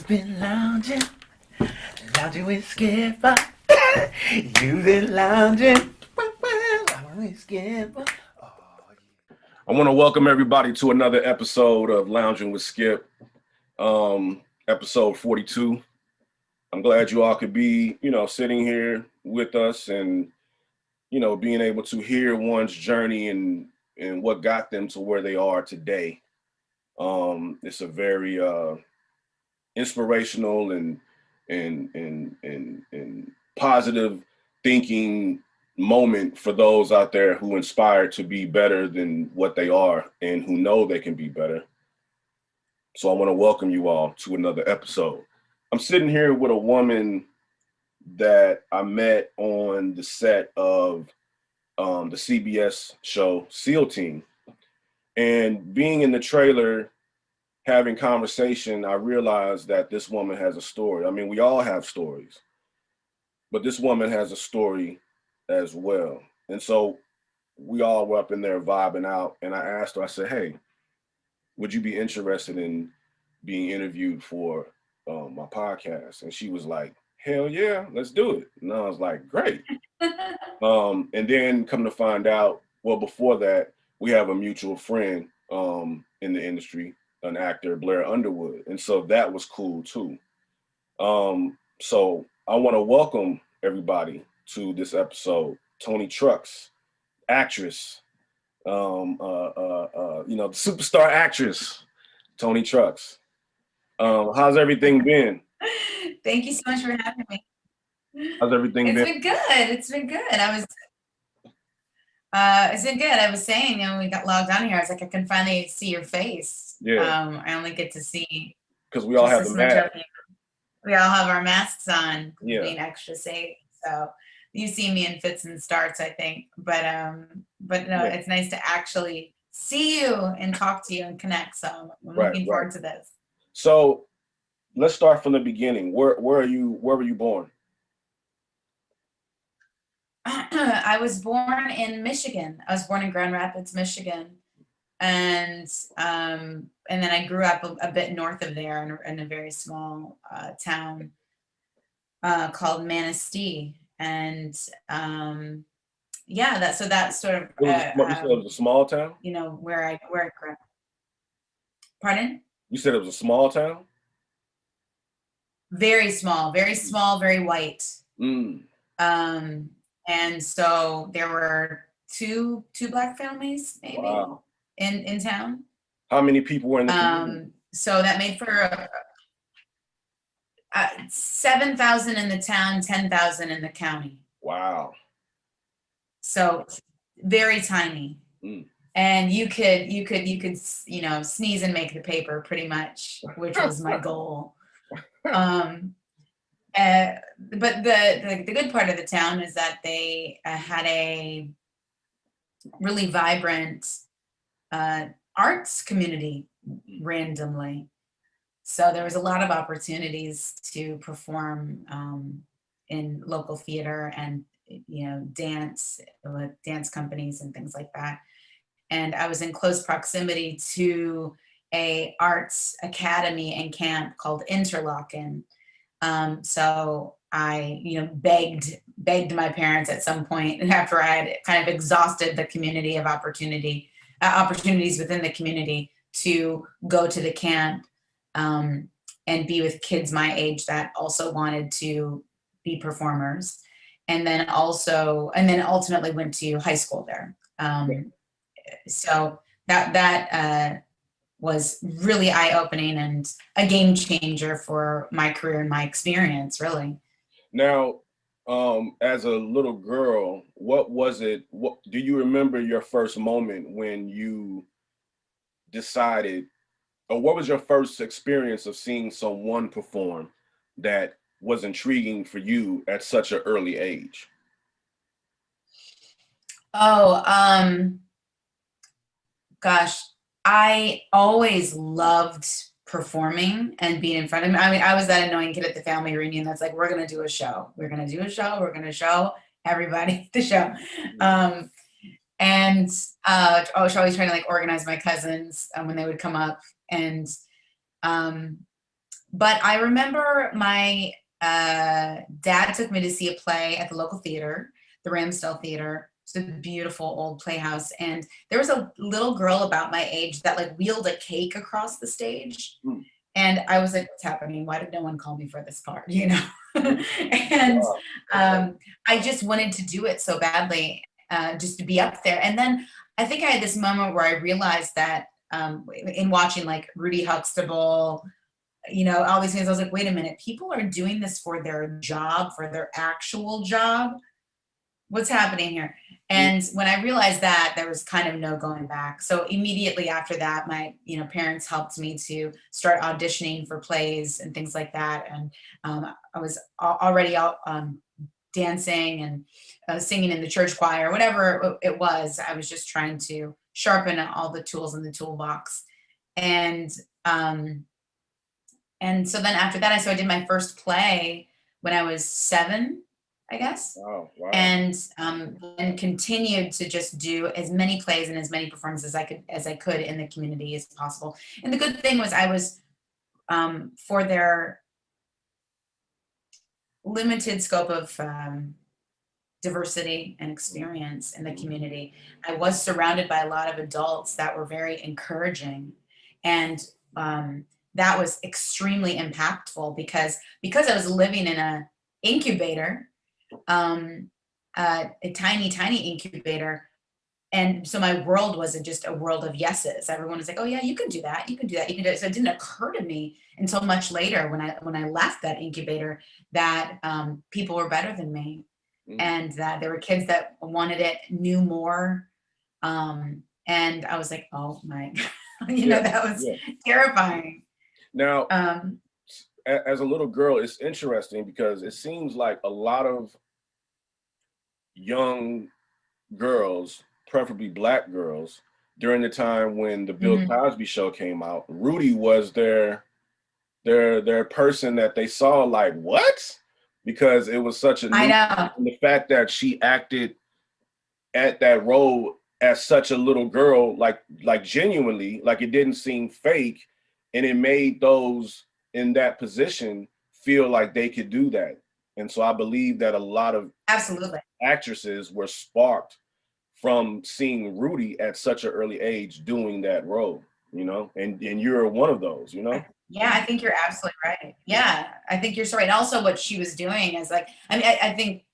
You've been lounging, lounging with Skipper. You've been lounging, lounging with Skipper. I want to welcome everybody to another episode of Lounging with Skip, episode 42. I'm glad you all could be, sitting here with us and, being able to hear one's journey and what got them to where they are today. It's a very inspirational and positive thinking moment for those out there who inspire to be better than what they are and who know they can be better. So I want to welcome you all to another episode. I'm sitting here with a woman that I met on the set of the CBS show SEAL Team. And being in the trailer, having conversation, I realized that this woman has a story. I mean, we all have stories, but this woman has a story as well. And so we all were up in there vibing out. And I asked her, I said, hey, would you be interested in being interviewed for my podcast? And she was like, hell yeah, let's do it. And I was like, great. And then come to find out, well, before that, we have a mutual friend in the industry, an actor, Blair Underwood. And so that was cool too. So I want to welcome everybody to this episode. Toni Trucks, actress, the superstar actress, Toni Trucks. How's everything been? Thank you so much for having me. How's everything been? It's been good. It's been good. It's been good. I was saying, when we got logged on here, I was like, I can finally see your face. Yeah. I only get to see because we all have the mask. We all have our masks on, yeah. Being extra safe. So you see me in fits and starts, I think. But no, yeah. It's nice to actually see you and talk to you and connect. So I'm looking forward to this. So let's start from the beginning. Where were you born? I was born in Michigan. I was born in Grand Rapids, Michigan. And then I grew up a bit north of there in a very small town called Manistee. And that's sort of. You said it was a small town? Where I grew up. Pardon? You said it was a small town? Very small, very white. And so there were two Black families maybe. Wow. In town. How many people were in the community? So that made for 7,000 in the town, 10,000 in the county. Wow. So very tiny. And you could sneeze and make the paper pretty much, which was my goal. But the good part of the town is that they had a really vibrant arts community randomly. So there was a lot of opportunities to perform in local theater and dance with dance companies and things like that. And I was in close proximity to a arts academy and camp called Interlochen. So I, begged my parents at some point after I had kind of exhausted the community of opportunities within the community to go to the camp and be with kids my age that also wanted to be performers. And then ultimately went to high school there. So that was really eye-opening and a game changer for my career and my experience, really. Now, as a little girl, what was it? Do you remember your first moment when you decided, or what was your first experience of seeing someone perform that was intriguing for you at such an early age? Gosh, I always loved performing and being in front of me. I mean, I was that annoying kid at the family reunion that's like, we're going to do a show. We're going to do a show. We're going to show everybody the show. And I was always trying to organize my cousins when they would come up. And But I remember my dad took me to see a play at the local theater, the Ramsdale Theater. It's a beautiful old playhouse. And there was a little girl about my age that like wheeled a cake across the stage. Mm. And I was like, what's happening? Why did no one call me for this part? You know? And Wow. Okay. I just wanted to do it so badly, just to be up there. And then I think I had this moment where I realized that in watching like Rudy Huxtable, you know, all these things, I was like, wait a minute, people are doing this for their job, for their actual job. What's happening here? Mm. And when I realized that, there was kind of no going back. So immediately after that, my, you know, parents helped me to start auditioning for plays and things like that. And I was already out dancing and singing in the church choir, whatever it was. I was just trying to sharpen all the tools in the toolbox. And um, and so then after that, so I did my first play when I was 7, I guess, Wow. Wow. and continued to just do as many plays and as many performances as I could in the community as possible. And the good thing was I was for their limited scope of diversity and experience in the community, I was surrounded by a lot of adults that were very encouraging, and that was extremely impactful because I was living in a incubator, um, a tiny incubator. And so my world wasn't just a world of yeses. Everyone was like, "Oh yeah, you can do that. You can do that. You can do it." So it didn't occur to me until much later when I left that incubator that people were better than me, Mm. and that there were kids that wanted it, knew more, and I was like, "Oh my," you Yeah. know, that was Yeah. terrifying. Now, Um, as a little girl, it's interesting because it seems like a lot of young girls, preferably black girls, during the time when the Bill mhm. Cosby show came out, Rudy was their person that they saw like, what? Because it was such a I new, know, and the fact that she acted at that role as such a little girl, like genuinely, like it didn't seem fake, and it made those in that position feel like they could do that. And so I believe that a lot of absolutely. actresses were sparked from seeing Rudy at such an early age doing that role, you know, and you're one of those, you know. Yeah, I think you're absolutely right. Yeah, I think you're so right. And also, what she was doing is like, I mean, I think,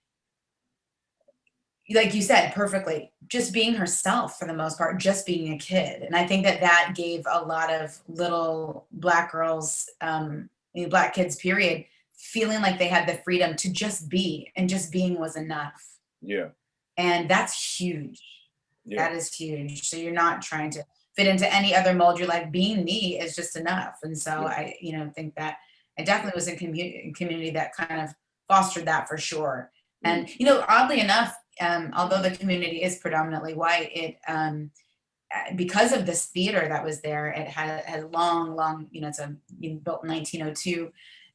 like you said perfectly, just being herself for the most part, just being a kid. And I think that that gave a lot of little black girls, you know, black kids, period, feeling like they had the freedom to just be, and just being was enough. Yeah, And that's huge. yeah. That is huge. So you're not trying to fit into any other mold. You're like, being me is just enough. And so Yeah. I, you know, think that I definitely was in community that kind of fostered that for sure. Mm. And you know, oddly enough, although the community is predominantly white, it because of this theater that was there, it had a long, you know, it's a built in 1902.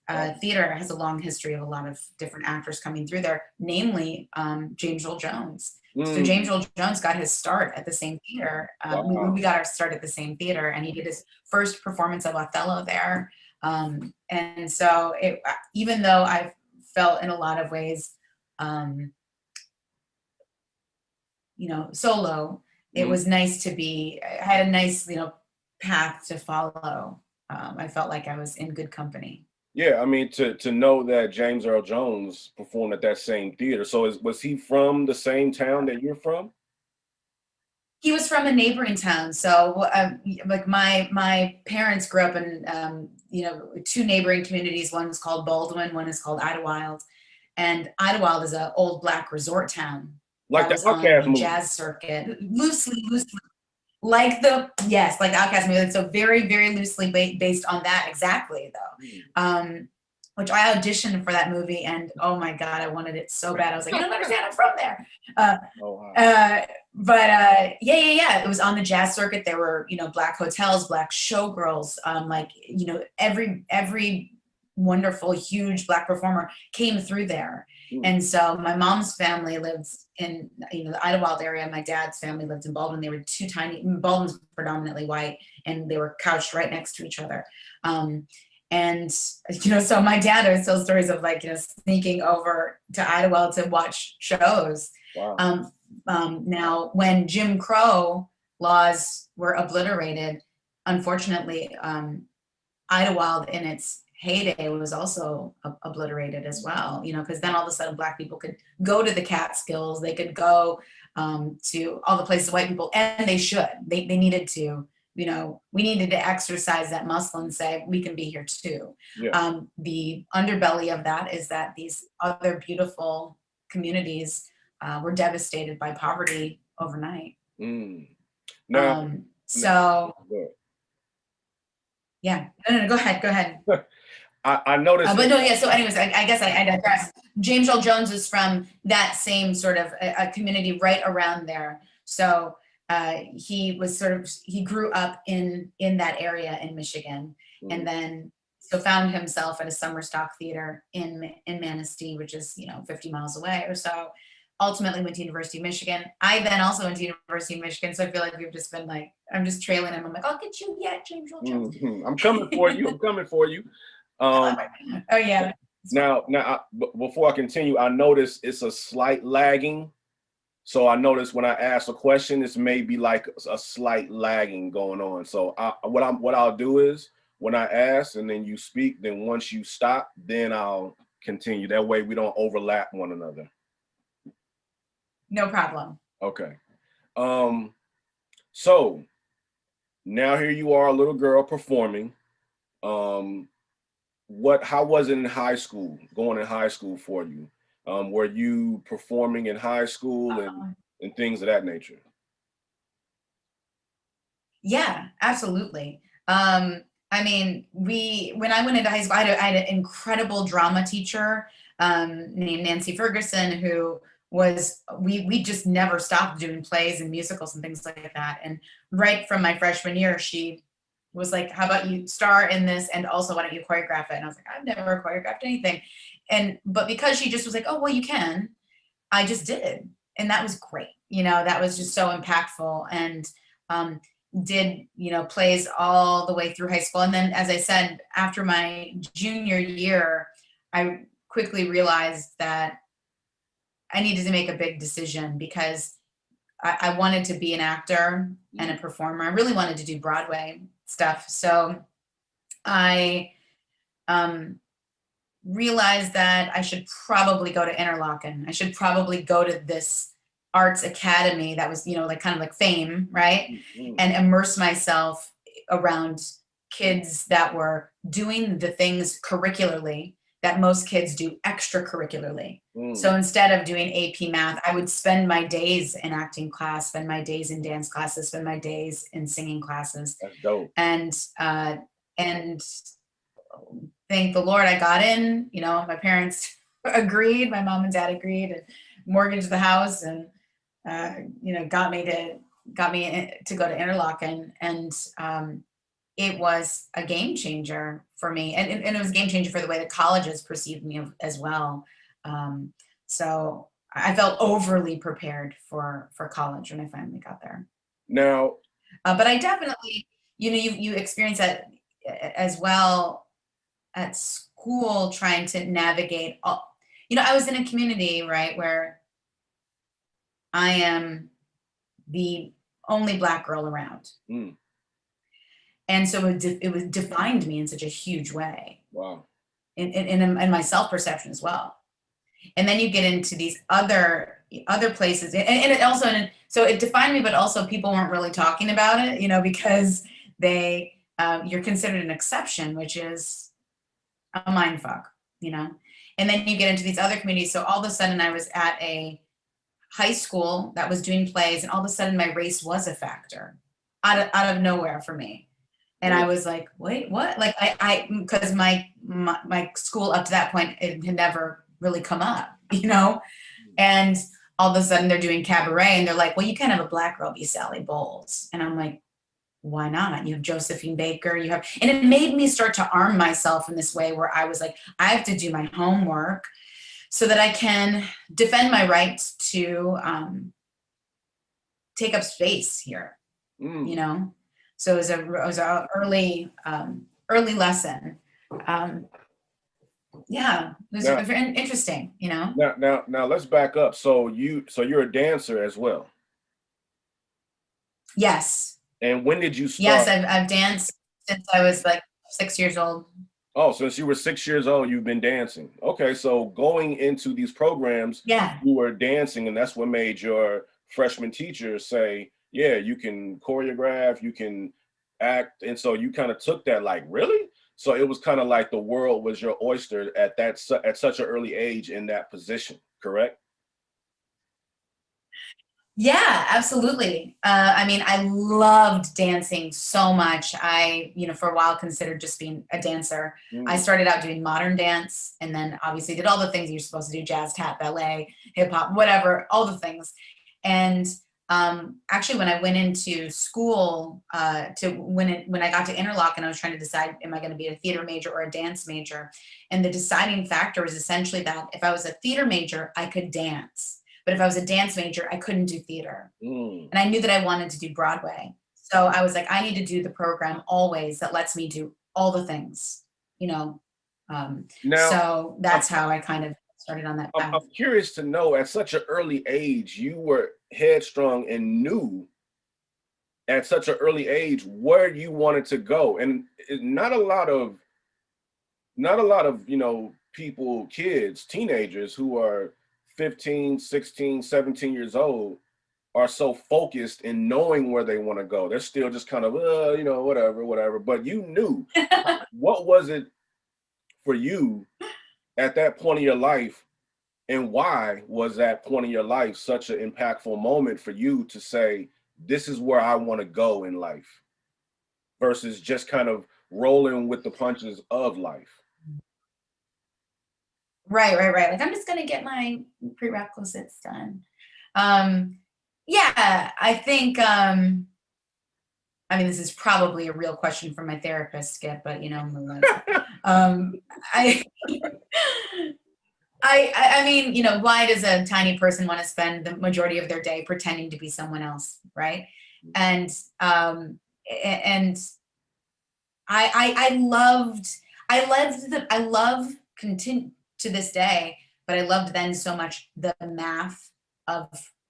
Wow. Theater has a long history of a lot of different actors coming through there, namely James Earl Jones. So Mm. James Earl Jones got his start at the same theater. We Wow. got our start at the same theater, and he did his first performance of Othello there. And so, even though I felt in a lot of ways, um, you know, solo, it Mm. was nice to be. I had a nice, you know, path to follow. I felt like I was in good company. Yeah, I mean to know that James Earl Jones performed at that same theater. So was he from the same town that you're from? He was from a neighboring town, so like my parents grew up in you know, two neighboring communities. One was called Baldwin, one is called Idlewild, and Idlewild is an old black resort town Like that the was on Outcast the movie. jazz circuit, loosely like the, yes, like the Outcast movie. So very loosely based on that exactly Mm. though. Which I auditioned for that movie, and oh my god, I wanted it so bad. I was like, you don't understand, I'm from there. Uh, Oh wow. yeah. It was on the jazz circuit. There were, you know, black hotels, black showgirls, like, you know, every wonderful, huge black performer came through there. Mm. And so my mom's family lived in, you know, the Idlewild area. My dad's family lived in Baldwin. They were two tiny, Baldwin's predominantly white, and they were couched right next to each other. Um, And, so my dad, there's still stories of like, sneaking over to Idlewild to watch shows. Wow. Now, when Jim Crow laws were obliterated, unfortunately, Idlewild in its heyday was also obliterated as well, because then all of a sudden Black people could go to the Catskills, they could go to all the places white people, and they should, they needed to, we needed to exercise that muscle and say, we can be here too. Yeah. The underbelly of that is that these other beautiful communities were devastated by poverty overnight. Now, So, yeah, no, go ahead. I noticed. But no, yeah. So, anyways, I guess I digress. James Earl Jones is from that same sort of a community right around there. So he grew up in that area in Michigan, and then found himself at a summer stock theater in Manistee, which is 50 miles away or so. Ultimately went to University of Michigan. I then also went to University of Michigan, so I feel like we've just been like, I'm just trailing him. I'm like, I'll get you yet, James Earl Jones. I'm coming for you. I'm coming for you. Oh yeah. Now, before I continue, I noticed it's a slight lagging. So I noticed when I ask a question, it's maybe like a slight lagging going on. So what I'll do is when I ask and then you speak, then once you stop, then I'll continue. That way we don't overlap one another. No problem. Okay. So now here you are, a little girl performing. How was it in high school, going in high school for you? Were you performing in high school and things of that nature? Yeah, absolutely. I mean, when I went into high school, I had an incredible drama teacher named Nancy Ferguson, who we just never stopped doing plays and musicals and things like that. And right from my freshman year, she was like, how about you star in this, and also why don't you choreograph it? And I was like, I've never choreographed anything. But because she just was like, oh, well, you can, I just did. And that was great. That was just so impactful. And did plays all the way through high school. And then, as I said, after my junior year, I quickly realized that I needed to make a big decision, because I wanted to be an actor and a performer. I really wanted to do Broadway stuff. So I realized that I should probably go to Interlochen. I should probably go to this arts academy that was, like kind of like fame, right? And immerse myself around kids that were doing the things curricularly that most kids do extracurricularly. So instead of doing AP math, I would spend my days in acting class, spend my days in dance classes, spend my days in singing classes. That's dope. And thank the Lord I got in. My parents agreed, my mom and dad agreed, and mortgaged the house, and got me to go to Interlochen. And it was a game changer for me, and it was a game changer for the way the colleges perceived me as well. So I felt overly prepared for college when I finally got there. Now, but I definitely, you experience that as well at school, trying to navigate all. I was in a community, right, where I am the only Black girl around. And so it defined me in such a huge way. Wow. In my self-perception as well. And then you get into these other places, and it also, so it defined me, but also people weren't really talking about it, because you're considered an exception, which is a mind fuck, and then you get into these other communities. So all of a sudden I was at a high school that was doing plays, and all of a sudden my race was a factor out of nowhere for me. And I was like, wait, what? Like because my school up to that point, it had never really come up, and all of a sudden they're doing cabaret, and they're like, well, you can't have a Black girl be Sally Bowles. And I'm like, why not? You have Josephine Baker, and it made me start to arm myself in this way where I was like, I have to do my homework so that I can defend my rights to take up space here, So it was an early lesson um, yeah, it was Now, very interesting, you know? now, let's back up. So you're a dancer as well. Yes. And when did you Yes, start? I've danced since I was like 6 years old. Oh, since you were 6 years old, you've been dancing. Okay, so going into these programs, Yeah. you were dancing, and that's what made your freshman teacher say, "Yeah, you can choreograph, you can act," and so you kind of took that like, really? So it was kind of like the world was your oyster at at such an early age in that position, correct? Yeah, absolutely. I mean, I loved dancing so much. For a while considered just being a dancer. I Mm. started out doing modern dance and then obviously did all the things you're supposed to do, jazz, tap, ballet, hip hop, whatever, all the things. And actually, when I went into school when I got to Interlock and I was trying to decide, am I going to be a theater major or a dance major? And the deciding factor was essentially that if I was a theater major, I could dance. But if I was a dance major, I couldn't do theater. Mm. And I knew that I wanted to do Broadway. So I was like, I need to do the program always that lets me do all the things, you know. Now, So I'm, that's how I kind of started on that path. I'm curious to know, at such an early age, you were headstrong and knew at such an early age where you wanted to go. And not a lot of people, kids, teenagers who are 15, 16, 17 years old are so focused in knowing where they want to go. They're still just kind of whatever, but you knew. What was it for you at that point in your life, and why was that point in your life such an impactful moment for you to say, this is where I want to go in life, versus just kind of rolling with the punches of life? Right. Like I'm just gonna get my prerequisites done. Um, yeah, I think I mean, this is probably a real question for my therapist, Skip, but um, I, I mean, why does a tiny person want to spend the majority of their day pretending to be someone else, right? And and I love continue to this day, but I loved then so much the math of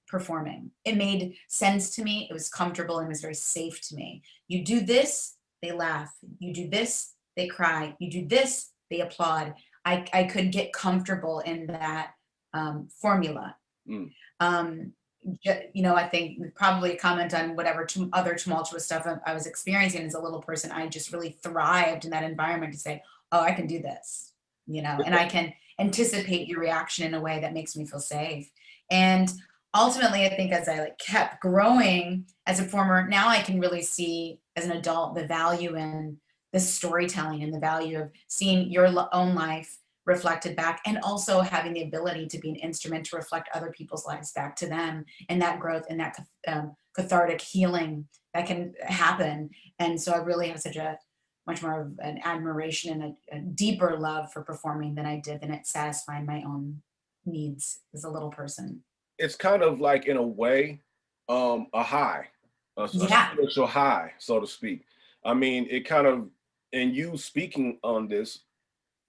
performing. It made sense to me. It was comfortable and it was very safe to me. You do this, they laugh. You do this, they cry. You do this, they applaud. I could get comfortable in that formula. Mm. Um, I think probably a comment on whatever other tumultuous stuff I was experiencing as a little person. I just really thrived in that environment to say, oh, I can do this, and I can anticipate your reaction in a way that makes me feel safe. And ultimately, I think as I kept growing as a performer, now I can really see as an adult the value in the storytelling and the value of seeing your own life reflected back, and also having the ability to be an instrument to reflect other people's lives back to them, and that growth and that cathartic healing that can happen. And so I really have such a much more of an admiration and a deeper love for performing than I did than it satisfying my own needs as a little person. It's kind of like, in a way, a high, a Yeah. spiritual high, so to speak. I mean, it kind of, and you speaking on this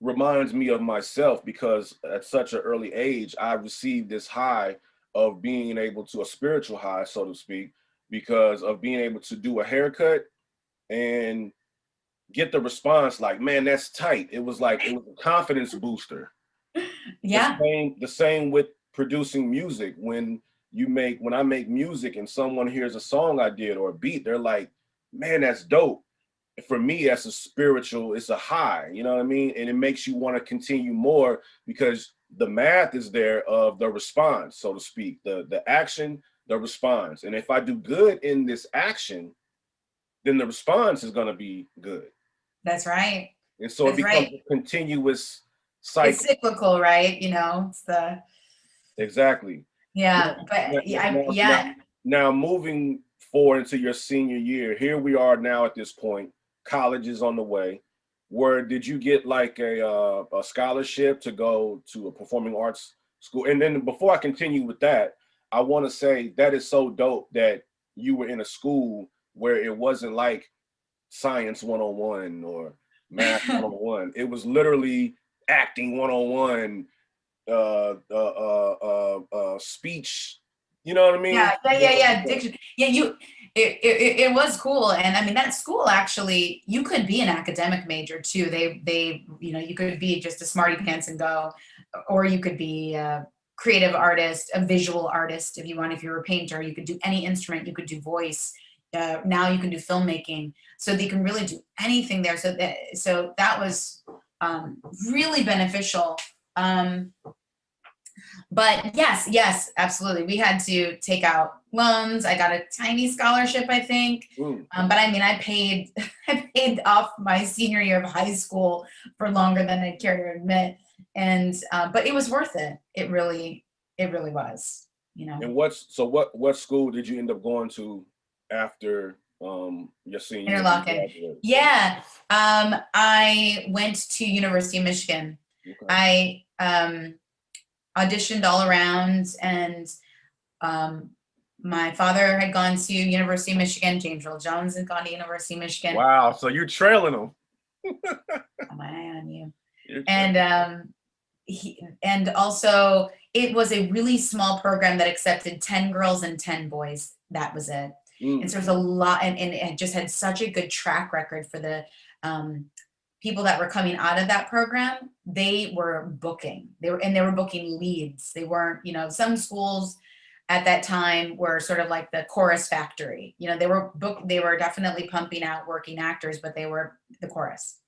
reminds me of myself, because at such an early age, I received this high of being able to, a spiritual high, so to speak, because of being able to do a haircut and get the response like, man, that's tight. It was like, it was a confidence booster. Yeah. The same with producing music. When I make music and someone hears a song I did or a beat, they're like, man, that's dope. For me, that's a spiritual, it's a high, you know what I mean? And it makes you want to continue more, because the math is there of the response, so to speak, the action, the response. And if I do good in this action, then the response is going to be good. That's right. And so it That's becomes right. a continuous It's cycle. cyclical, right? It's the Exactly. yeah, Now, but yeah, now, now, yeah. now moving forward into your senior year, here we are now at this point. College is on the way. Where did you get like a scholarship to go to a performing arts school? And then before I continue with that, I want to say that is so dope that you were in a school where it wasn't like science 101 or Math 101. It was literally acting 101, speech. You know what I mean? Yeah. Diction. Yeah, it was cool. And I mean, that school actually, you could be an academic major too. They, you could be just a smarty pants and go, or you could be a creative artist, a visual artist if you want. If you're a painter, you could do any instrument, you could do voice. Now you can do filmmaking. So they can really do anything there. So that was really beneficial. But yes, absolutely. We had to take out loans. I got a tiny scholarship, I think. But I mean, I paid off my senior year of high school for longer than I care to admit. And but it was worth it. It really was, And what school did you end up going to after your senior year? Interlochen. Yeah. I went to University of Michigan. Okay. I auditioned all around, and my father had gone to University of Michigan. James Earl Jones had gone to University of Michigan. Wow, so you're trailing him. Got my eye on you. And also it was a really small program that accepted 10 girls and 10 boys. That was it. And so there's a lot, and it just had such a good track record for the people that were coming out of that program. They were booking. They were booking leads. They weren't, some schools at that time were sort of like the chorus factory. They were definitely pumping out working actors, but they were the chorus.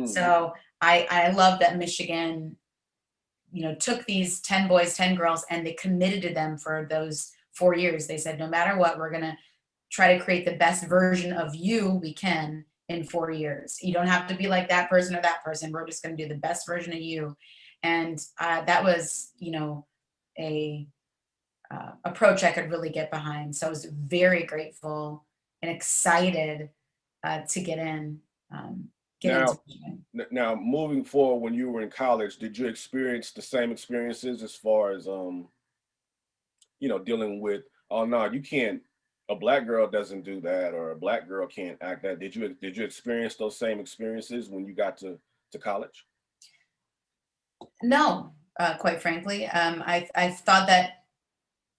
So I love that Michigan, took these 10 boys, 10 girls, and they committed to them for those 4 years. They said, no matter what, we're going to try to create the best version of you we can in 4 years. You don't have to be like that person or that person. We're just going to do the best version of you. And that was, a approach I could really get behind. So I was very grateful and excited to get in. Now, moving forward, when you were in college, did you experience the same experiences as far as, dealing with, oh no, you can't, a Black girl doesn't do that, or a Black girl can't act that? Did you experience those same experiences when you got to college? No, quite frankly. I thought that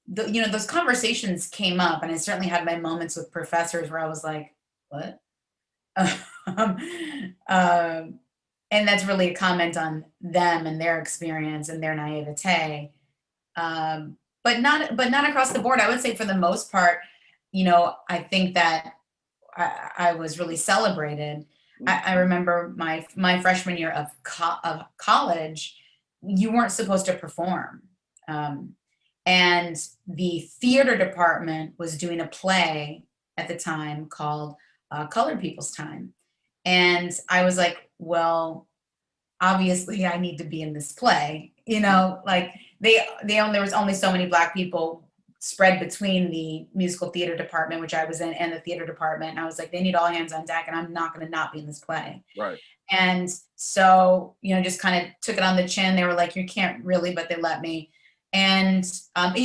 those conversations came up, and I certainly had my moments with professors where I was like, what? And that's really a comment on them and their experience and their naivete. But not across the board. I would say for the most part, I think that I was really celebrated. I remember my freshman year of college, you weren't supposed to perform. And the theater department was doing a play at the time called Colored People's Time. And I was like, well, obviously I need to be in this play, like there was only so many Black people spread between the musical theater department, which I was in, and the theater department. And I was like, they need all hands on deck, and I'm not going to not be in this play. Right. And so, just kind of took it on the chin. They were like, you can't really, but they let me. And that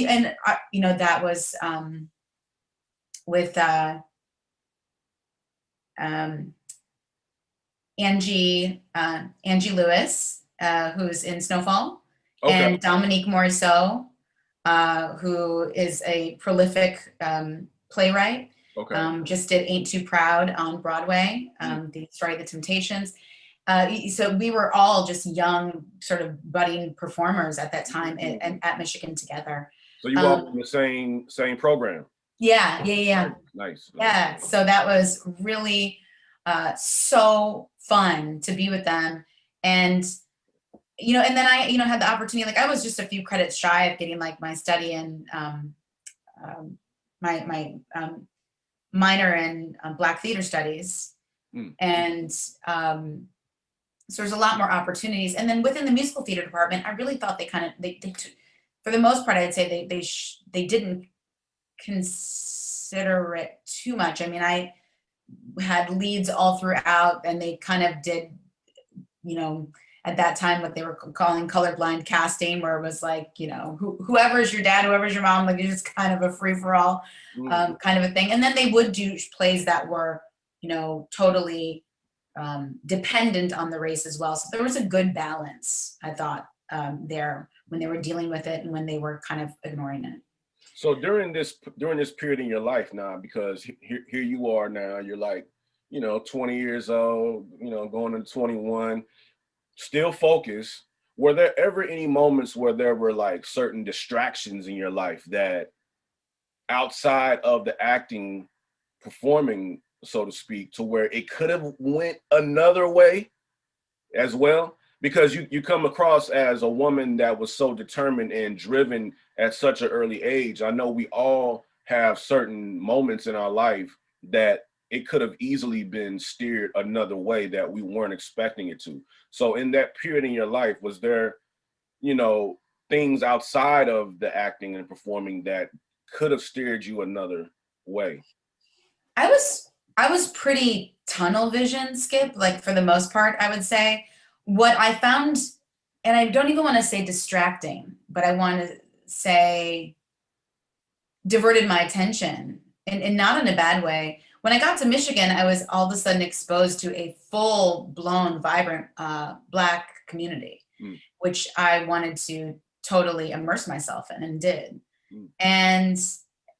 was with Angie Lewis, who's in Snowfall, okay, and Dominique Morisseau, who is a prolific playwright. Okay. Just did Ain't Too Proud on Broadway, the Story of the Temptations. So we were all just young, sort of budding performers at that time at Michigan together. So you all in the same program? Yeah. Nice. Yeah, so that was really so fun to be with them. And and then I had the opportunity, like I was just a few credits shy of getting like my study in my minor in Black theater studies. And so there's a lot more opportunities. And then within the musical theater department, I really thought they for the most part, I'd say they didn't consider it too much. I mean, I had leads all throughout, and they kind of did, at that time, what they were calling colorblind casting, where it was like, whoever's your dad, whoever's your mom, like it's just kind of a free for all kind of a thing. And then they would do plays that were, totally dependent on the race as well. So there was a good balance, I thought, there when they were dealing with it and when they were kind of ignoring it. So during this period in your life now, because here you are now, you're like, 20 years old, going into 21, still focused. Were there ever any moments where there were like certain distractions in your life that outside of the acting, performing, so to speak, to where it could have went another way as well? Because you come across as a woman that was so determined and driven at such an early age. I know we all have certain moments in our life that it could have easily been steered another way that we weren't expecting it to. So in that period in your life, was there, things outside of the acting and performing that could have steered you another way? I was pretty tunnel vision, Skip, like for the most part, I would say. What I found, and I don't even want to say distracting, but I want to say diverted my attention, and not in a bad way. When I got to Michigan, I was all of a sudden exposed to a full blown, vibrant Black community, Mm. which I wanted to totally immerse myself in and did. Mm.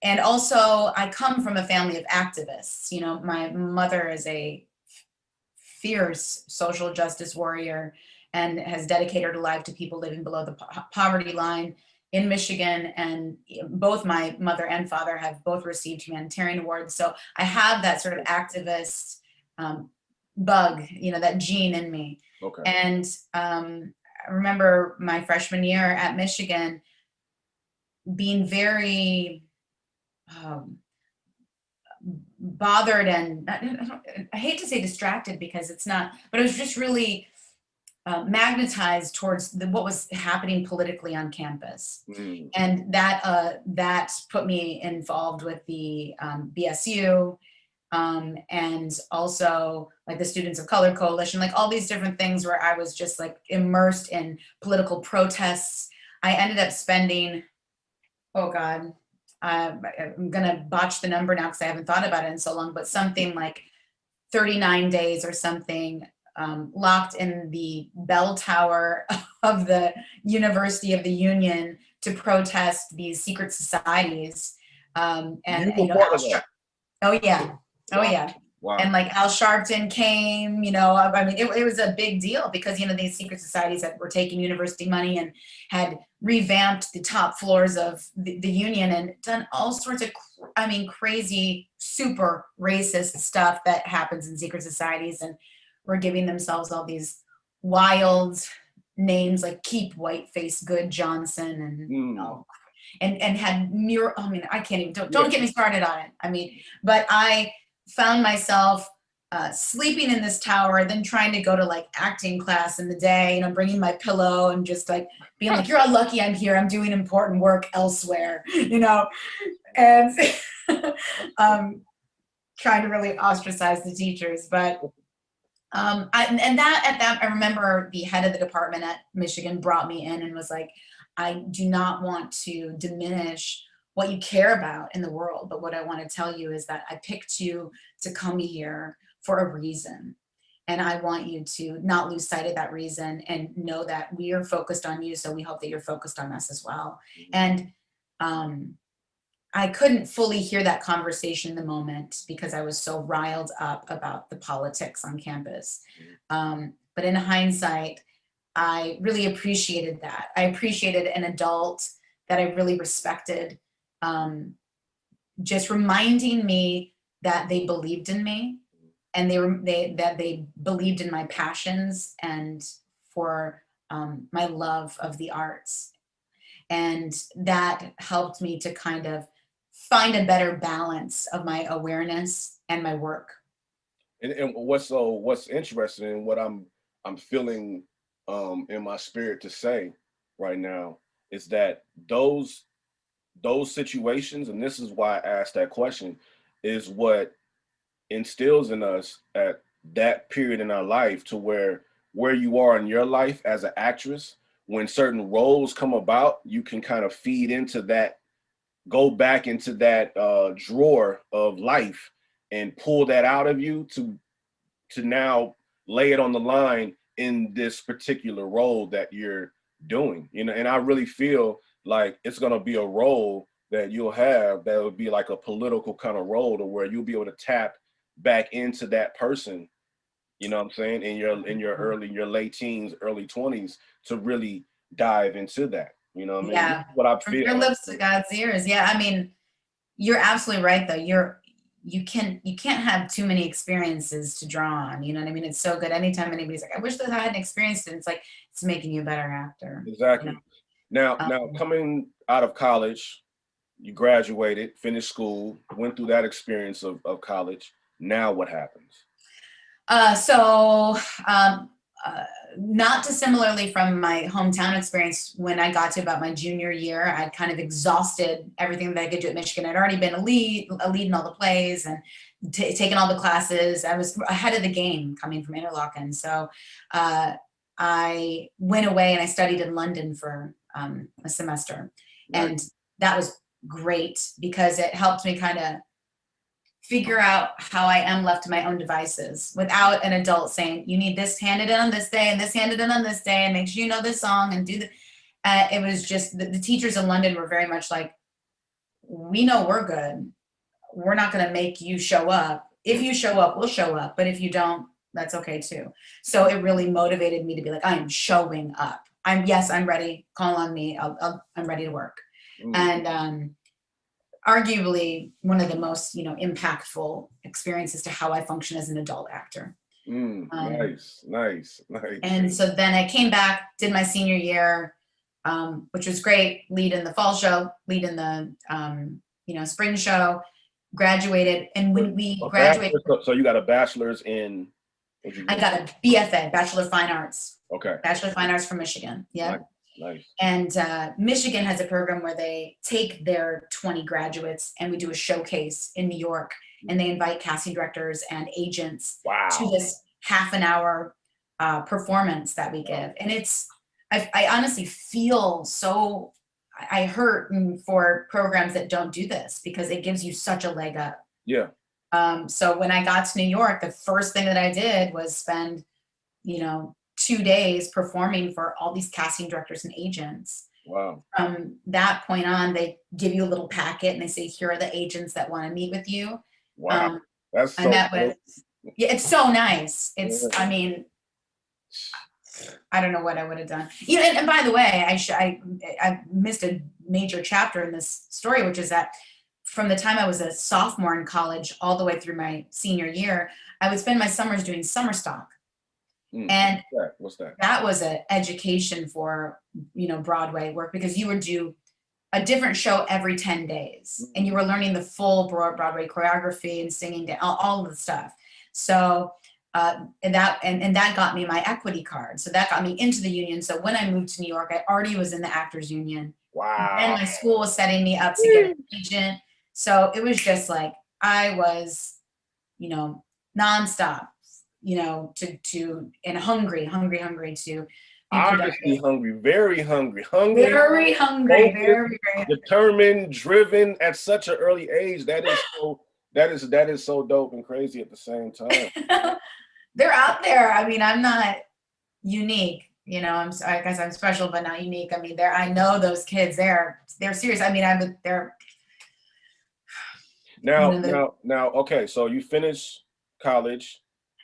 And also I come from a family of activists. My mother is a fierce social justice warrior and has dedicated her life to people living below the poverty line in Michigan. And both my mother and father have both received humanitarian awards. So I have that sort of activist bug, that gene in me. Okay. And I remember my freshman year at Michigan being very bothered, and I hate to say distracted because it's not, but it was just really magnetized towards what was happening politically on campus. Mm. And that put me involved with the BSU, and also like the Students of Color Coalition, like all these different things where I was just like immersed in political protests. I ended up spending, oh God, I'm gonna botch the number now because I haven't thought about it in so long, but something like 39 days or something, locked in the bell tower of the University of the Union to protest these secret societies. And You were part of that. Oh yeah, oh Wow. yeah. Wow. And like Al Sharpton came, I mean, it was a big deal because, these secret societies that were taking university money and had revamped the top floors of the union and done all sorts of, crazy, super racist stuff that happens in secret societies, and were giving themselves all these wild names like Keep Whiteface Good Johnson and had mural. I can't even, don't get me started on it. But I found myself sleeping in this tower, then trying to go to like acting class in the day, bringing my pillow and just like being like, you're lucky I'm here, I'm doing important work elsewhere, and trying to really ostracize the teachers. But I remember the head of the department at Michigan brought me in and was like, I do not want to diminish what you care about in the world, but what I want to tell you is that I picked you to come here for a reason. And I want you to not lose sight of that reason and know that we are focused on you. So we hope that you're focused on us as well. And I couldn't fully hear that conversation in the moment because I was so riled up about the politics on campus. But in hindsight, I really appreciated that. I appreciated an adult that I really respected, just reminding me that they believed in me, and that they believed in my passions and for my love of the arts. And that helped me to kind of find a better balance of my awareness and my work. And what's interesting and what I'm feeling in my spirit to say right now is that those situations, and this is why I asked that question, is what instills in us at that period in our life to where you are in your life as an actress, when certain roles come about, you can kind of feed into that, go back into that drawer of life and pull that out of you to now lay it on the line in this particular role that you're doing, you know. And I really feel like it's going to be a role that you'll have that would be like a political kind of role, to where you'll be able to tap back into that person, you know what I'm saying, in your late teens, early 20s, to really dive into that. You know what I mean? This Yeah. is what I From feel. your lips to God's ears. Yeah. I mean, you're absolutely right though. You can't have too many experiences to draw on. You know what I mean? It's so good. Anytime anybody's like, I wish that I hadn't experienced it, it's like, it's making you a better actor. Exactly. You Now, know? coming out of college, you graduated, finished school, went through that experience of college. Now what happens? So not dissimilarly from my hometown experience, when I got to about my junior year, I'd kind of exhausted everything that I could do at Michigan. I'd already been a lead in all the plays and taken all the classes. I was ahead of the game coming from Interlochen. So I went away and I studied in London for a semester. Right. And that was great because it helped me kind of figure out how I am left to my own devices without an adult saying, you need this handed in on this day and this handed in on this day, and make sure you know this song and do the, it was just, the teachers in London were very much like, we know we're good. We're not gonna make you show up. If you show up, we'll show up. But if you don't, that's okay too. So it really motivated me to be like, I am showing up. I'm ready. Call on me. I'm ready to work. Mm. And arguably one of the most, impactful experiences to how I function as an adult actor. Nice. And so then I came back, did my senior year, which was great. Lead in the fall show, lead in the spring show, graduated. And when we graduated, so you got a bachelor's in? I got a BFA, Bachelor of Fine Arts. Okay. Bachelor of Fine Arts from Michigan. Yeah. Nice. And Michigan has a program where they take their 20 graduates and we do a showcase in New York, and they invite casting directors and agents to this half an hour performance that we give. And I honestly feel so, I hurt for programs that don't do this because it gives you such a leg up. Yeah. So when I got to New York, the first thing that I did was spend, 2 days performing for all these casting directors and agents. Wow. From that point on, they give you a little packet and they say, here are the agents that want to meet with you. Wow. That's so yeah, it's so nice. It's, I mean, I don't know what I would have done. And by the way, I missed a major chapter in this story, which is that from the time I was a sophomore in college all the way through my senior year, I would spend my summers doing summer stock. And what's that? That was an education for, Broadway work, because you would do a different show every 10 days and you were learning the full Broadway choreography and singing, all of the stuff. So and that got me my equity card. So that got me into the union. So when I moved to New York, I already was in the Actors Union. Wow. And my school was setting me up to get an agent. So it was just like, I was, nonstop, and hungry to be obviously hungry, very hungry, very hungry, very determined, driven at such an early age. That is so dope and crazy at the same time. They're out there. I mean, I'm not unique, I guess I'm special, but not unique. I mean, I know those kids, they're serious. I mean, they're now, okay, so you finish college.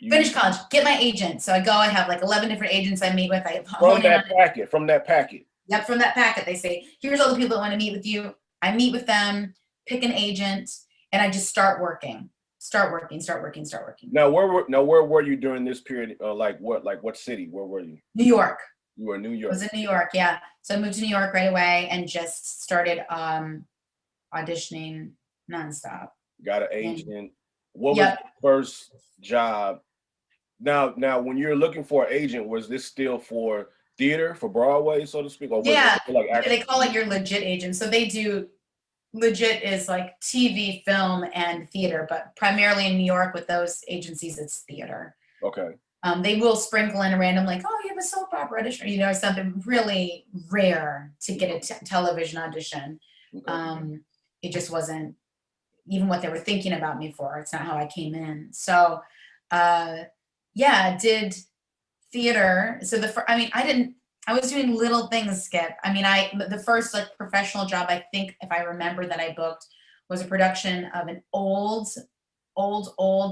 Finish college, get my agent. So I have like 11 different agents I meet with. From that packet. Yep, from that packet. They say, here's all the people that want to meet with you. I meet with them, pick an agent, and I just start working. Start working. Now, where were you during this period? Like what city? Where were you? New York. You were in New York. I was in New York, yeah. So I moved to New York right away and just started auditioning nonstop. Got an agent. What was the first job? Now, when you're looking for an agent, was this still for theater, for Broadway, so to speak? Or they call it your legit agent. So they do, legit is like TV, film, and theater, but primarily in New York with those agencies, it's theater. Okay. They will sprinkle in a random, like, oh, you have a soap opera audition, something really rare to get a television audition. Okay. It just wasn't even what they were thinking about me for. It's not how I came in. So yeah, did theater. So I mean, I was doing little things, Skip. I mean, the first like professional job, I think, if I remember, that I booked was a production of an old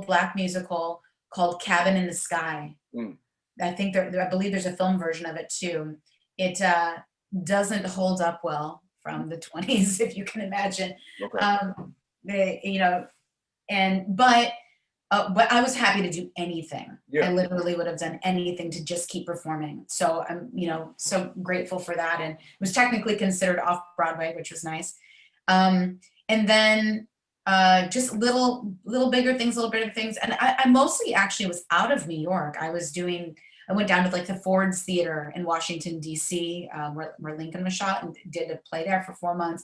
black musical called Cabin in the Sky. Mm. I think I believe there's a film version of it too. It doesn't hold up well from the 20s, if you can imagine. Okay. You know, but I was happy to do anything. Yeah. I literally would have done anything to just keep performing. So I'm, so grateful for that. And it was technically considered off Broadway, which was nice. And then just little bigger things, And I mostly actually was out of New York. I went down to like the Ford's Theater in Washington, DC, where Lincoln was shot, and did a play there for 4 months.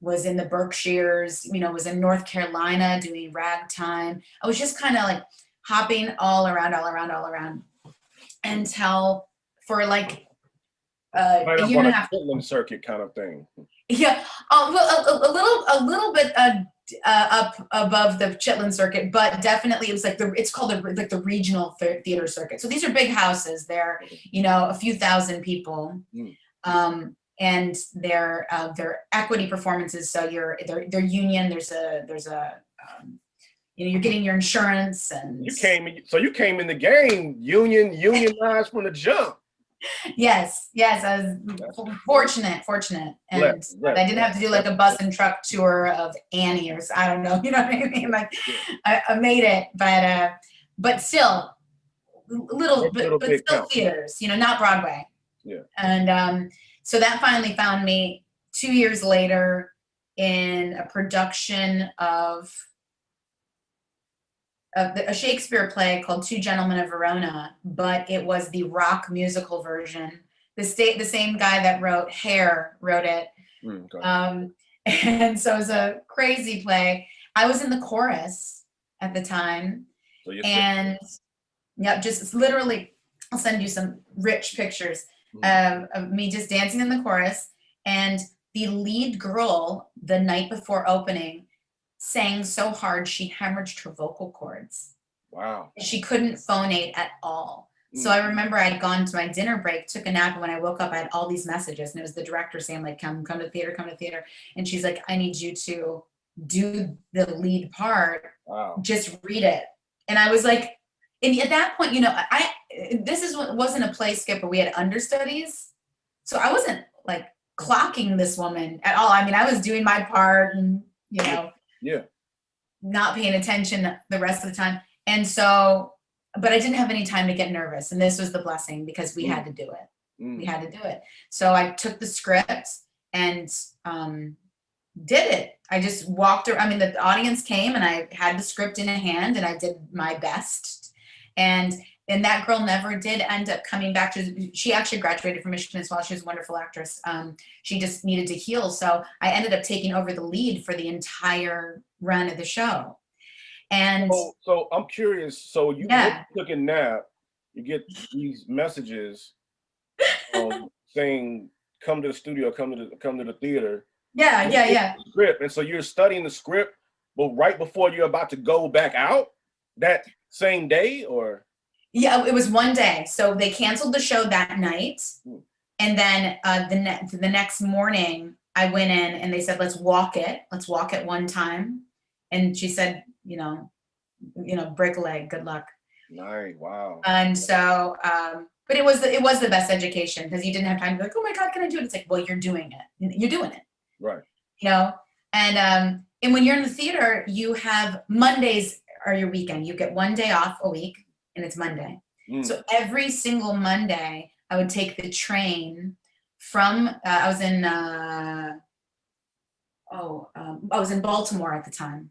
Was in the Berkshires, was in North Carolina doing ragtime. I was just kind of like hopping all around until for like Right a up year on and a a half. Chitlin circuit kind of thing. Yeah, well, a little bit up above the Chitlin circuit, but definitely it was like it's called the regional theater circuit. So these are big houses. They're a few thousand people. Mm. And their equity performances. So they're union. There's a you're getting your insurance, and you came in the game unionized from the jump. Yes, I was fortunate, and I didn't have to do like a bus and truck tour of Annie, or I don't know, you know what I mean? Like I made it, but still but still theaters, not Broadway. Yeah. And so that finally found me 2 years later in a production of a Shakespeare play called Two Gentlemen of Verona, but it was the rock musical version. The same guy that wrote Hair wrote it. Okay. And so it was a crazy play. I was in the chorus at the time. So and yeah, just literally, I'll send you some rich pictures of me just dancing in the chorus. And the lead girl, the night before opening, sang so hard she hemorrhaged her vocal cords. Wow. She couldn't phonate at all. So I remember I'd gone to my dinner break, took a nap, and when I woke up, I had all these messages, and it was the director saying, like, come to theater. And she's like, I need you to do the lead part. Wow. Just read it. And I was like, and at that point, wasn't a play, Skip, where we had understudies. So I wasn't like clocking this woman at all. I mean, I was doing my part and, not paying attention the rest of the time. And so, but I didn't have any time to get nervous. And this was the blessing, because we had to do it. We had to do it. So I took the script and did it. I just walked around. I mean, the audience came and I had the script in a hand and I did my best. And that girl never did end up coming back. She actually graduated from Michigan as well. She was a wonderful actress. She just needed to heal. So I ended up taking over the lead for the entire run of the show. And so I'm curious. So you took a nap, you get these messages saying, come to the studio, come to the theater. Yeah. Script. And so you're studying the script, but right before you're about to go back out that same day, or? Yeah, it was one day. So they canceled the show that night. And then the next morning I went in and they said, let's walk it one time. And she said, break a leg, good luck. Nice. Wow. And so, but it was the best education, because you didn't have time to be like, oh my God, can I do it? It's like, well, you're doing it. Right. And when you're in the theater, you have Mondays are your weekend. You get one day off a week, and it's Monday. So every single Monday, I would take the train from. I was in Baltimore at the time.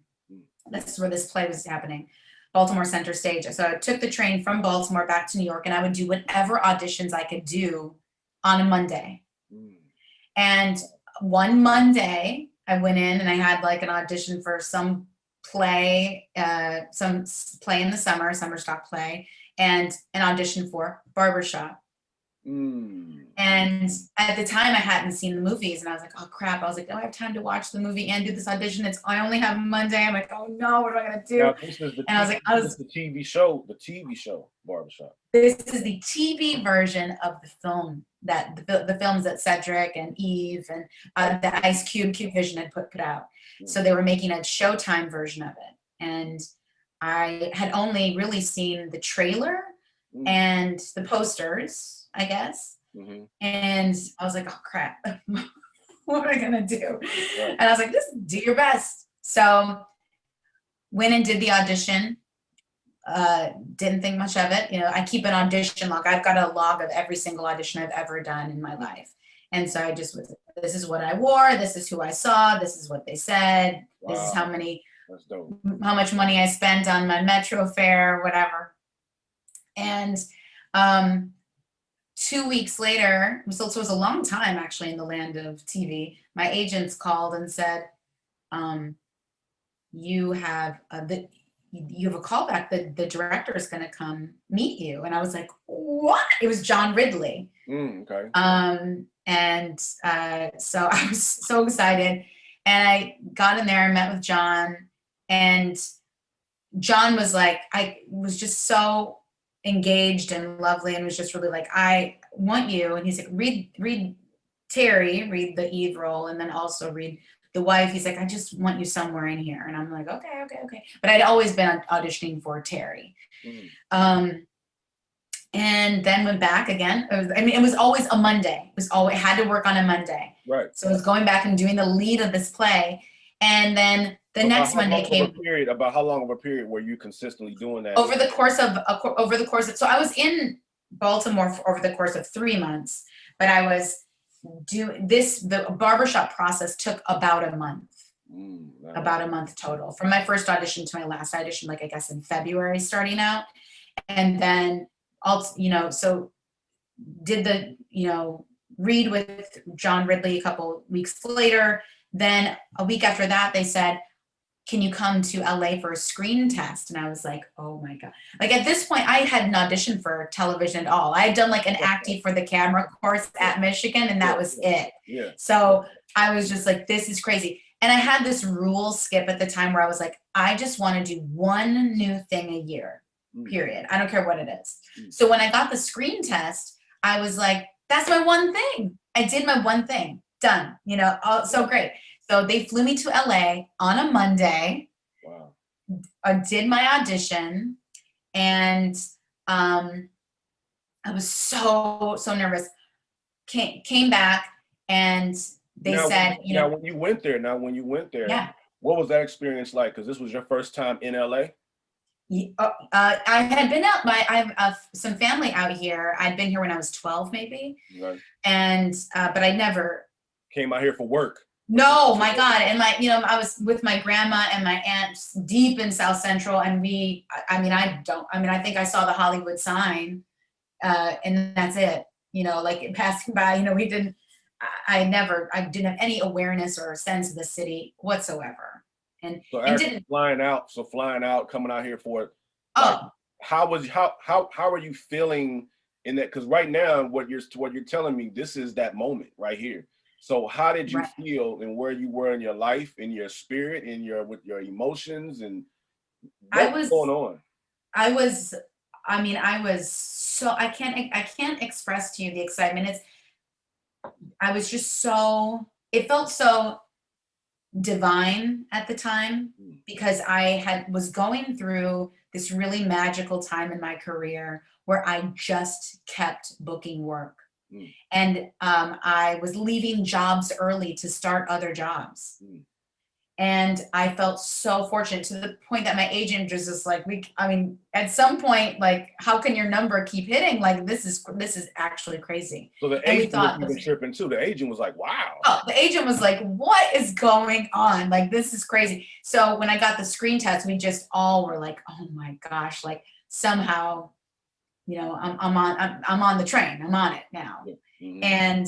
That's where this play was happening, Baltimore Center Stage. So I took the train from Baltimore back to New York, and I would do whatever auditions I could do on a Monday. And one Monday, I went in and I had like an audition for some play in the summer stock play, and an audition for Barbershop. And at the time I hadn't seen the movies and I was like, oh crap. I was like, do I have time to watch the movie and do this audition? I only have Monday. I'm like, oh no, what am I gonna do? Now this is the And I was like, the TV show, Barbershop. This is the TV version of the film that the films that Cedric and Eve and the Ice Cube Vision had put out. So they were making a Showtime version of it. And I had only really seen the trailer and the posters, I guess. And I was like, oh crap, what am I gonna do? And I was like, just do your best. So went and did the audition. Didn't think much of it. You know, I keep an audition log. I've got a log of every single audition I've ever done in my life. And so I just was, this is what I wore, this is who I saw, this is what they said, this is how much money I spent on my metro fare, whatever. And 2 weeks later, so it was a long time actually in the land of TV, my agents called and said, you have a callback, the director is going to come meet you. And I was like, what? It was John Ridley. Okay. So I was so excited and I got in there and met with John, and John was like, I was just so engaged and lovely and was just really like, I want you. And he's like, read Terry, read the Eve role, and then also read the wife. He's like, I just want you somewhere in here. And I'm like, okay. But I'd always been auditioning for Terry. And then went back again. It was always a Monday. It had to work on a Monday. Right. So I was going back and doing the lead of this play. And then the next Monday came. About how long of a period were you consistently doing that? Over the course of, so I was in Baltimore over the course of 3 months, but I was the barbershop process took about a month. About a month total, from my first audition to my last audition, like I guess in February starting out. And then also, so did the, read with John Ridley a couple weeks later. Then a week after that, they said, can you come to LA for a screen test? And I was like, oh my God. Like at this point, I hadn't auditioned for television at all. I had done like an acting for the camera course at Michigan, and that was it. Yeah. So I was just like, this is crazy. And I had this rule, Skip, at the time where I was like, I just want to do one new thing a year, period. I don't care what it is. So when I got the screen test, I was like, that's my one thing. I did my one thing. Done. So great. So they flew me to LA on a Monday. Wow. I did my audition, and I was so nervous. Came back, and they said, when you went there, yeah. What was that experience like? Because this was your first time in LA? I had been out. I have some family out here. I'd been here when I was 12, maybe. Right. And but I never came out here for work. No, my God. And I was with my grandma and my aunt deep in South Central, and I think I saw the Hollywood sign, and that's it. Like passing by. I didn't have any awareness or sense of the city whatsoever. And flying out, coming out here for it. Oh, how are you feeling in that? Because right now, what you're telling me, this is that moment right here. So how did you feel, and where you were in your life, in your spirit, with your emotions, and what was going on? I can't express to you the excitement. I was just it felt so divine at the time, because I was going through this really magical time in my career where I just kept booking work. And I was leaving jobs early to start other jobs. And I felt so fortunate, to the point that my agent was just like, at some point, like, how can your number keep hitting? Like, this is actually crazy. So the agent was even tripping too. The agent was like, wow. Oh, the agent was like, what is going on? Like, this is crazy. So when I got the screen test, we just all were like, oh my gosh, like somehow, I'm on the train. I'm on it now. And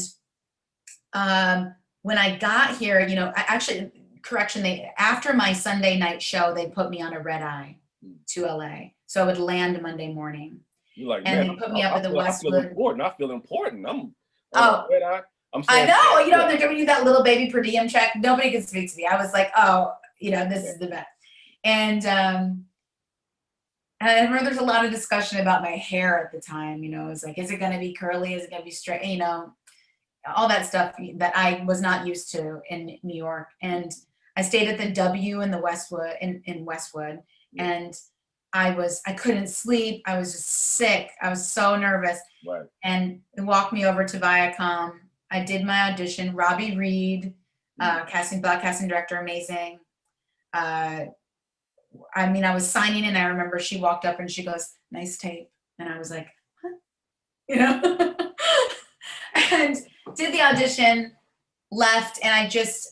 when I got here, after my Sunday night show, they put me on a red eye to LA. So I would land Monday morning. You're like, and man, they put me up at the I feel Westwood. important. I feel important. I'm on a Oh, red eye. I'm I saying, know, you know, yeah, they're giving you that little baby per diem check. Nobody can speak to me. I was like, oh, you know, this yeah, is the best. And I remember there's a lot of discussion about my hair at the time. You know, it was like, is it going to be curly? Is it going to be straight? You know, all that stuff that I was not used to in New York. And I stayed at the W in the Westwood in Westwood, yeah, and I couldn't sleep. I was just sick. I was so nervous. right. And they walked me over to Viacom. I did my audition. Robbie Reed, black casting director, amazing. Uh, I mean, I was signing in. I remember she walked up and she goes, "Nice tape," and I was like, "Huh?" You know, and did the audition, left, and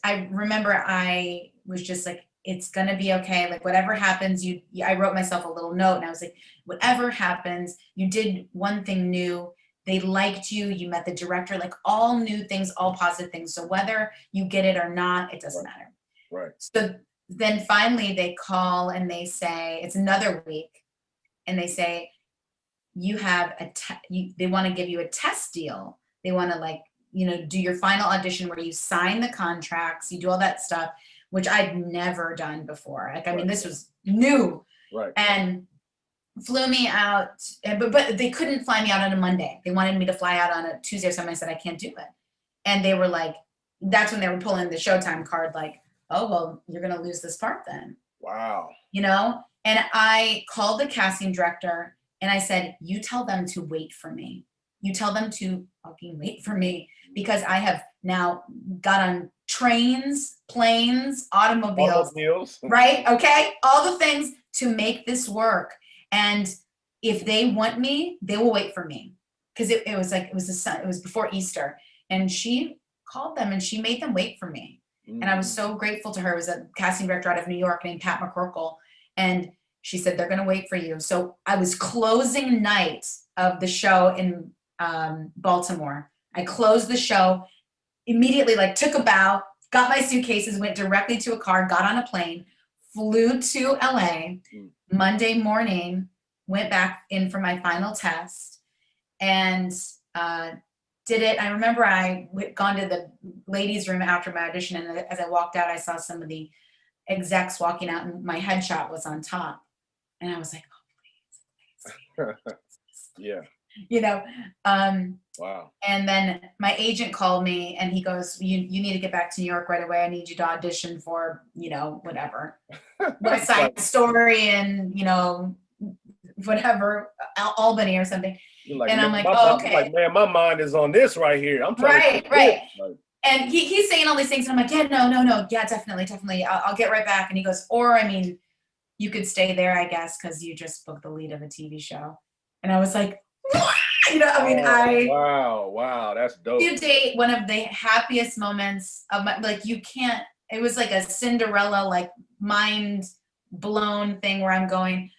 I remember I was just like, it's gonna be okay. Like whatever happens, I wrote myself a little note and I was like, whatever happens, you did one thing new. They liked you. You met the director. Like all new things, all positive things. So whether you get it or not, it doesn't Right. matter. Right. So then finally they call and they say it's another week, and they say you have they want to give you a test deal. They want to, like, you know, do your final audition where you sign the contracts, you do all that stuff, which I'd never done before. Like, I mean, this was new. Right. And flew me out, but they couldn't fly me out on a Monday. They wanted me to fly out on a Tuesday or something. I said, I can't do it. And they were like, that's when they were pulling the Showtime card, like, oh, well, you're going to lose this part then. Wow. You know? And I called the casting director and I said, you tell them to wait for me. You tell them to fucking wait for me, because I have now got on trains, planes, automobiles, right? Okay. All the things to make this work. And if they want me, they will wait for me. Cause it was like, it was before Easter, and she called them and she made them wait for me. And I was so grateful to her. It was a casting director out of New York named Pat McCorkle. And she said, they're going to wait for you. So I was closing night of the show in Baltimore. I closed the show, immediately, like, took a bow, got my suitcases, went directly to a car, got on a plane, flew to LA. Monday morning, went back in for my final test, and did it. I remember I gone to the ladies' room after my audition, and as I walked out, I saw some of the execs walking out, and my headshot was on top. And I was like, oh, please. Yeah. You know, wow. And then my agent called me and he goes, you need to get back to New York right away. I need you to audition for, you know, whatever, West Side Story and, you know, whatever, Albany or something. Like, and man, I'm like, oh, okay. Like, man, my mind is on this right here. I'm trying right. Like, and he's saying all these things. And I'm like, yeah, no. Yeah, definitely. I'll get right back. And he goes, or, I mean, you could stay there, I guess, because you just booked the lead of a TV show. And I was like, what? You know, I mean, wow, that's dope. To date, one of the happiest moments of my, like, you can't, it was like a Cinderella, like, mind blown thing where I'm going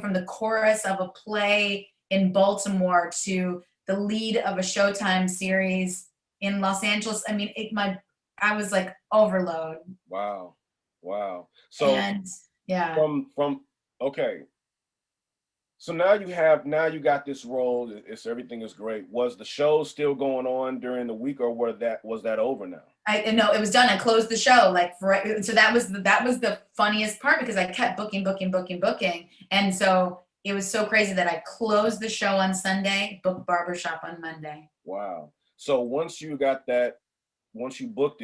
from the chorus of a play in Baltimore to the lead of a Showtime series in Los Angeles. I mean, I was like overload. Wow. So, and yeah, from okay. So now you got this role. Everything is great. Was the show still going on during the week, or was that over now? No, it was done. I closed the show, like, so that was the funniest part, because I kept booking, and so it was so crazy that I closed the show on Sunday, booked Barbershop on Monday. Wow. So once you booked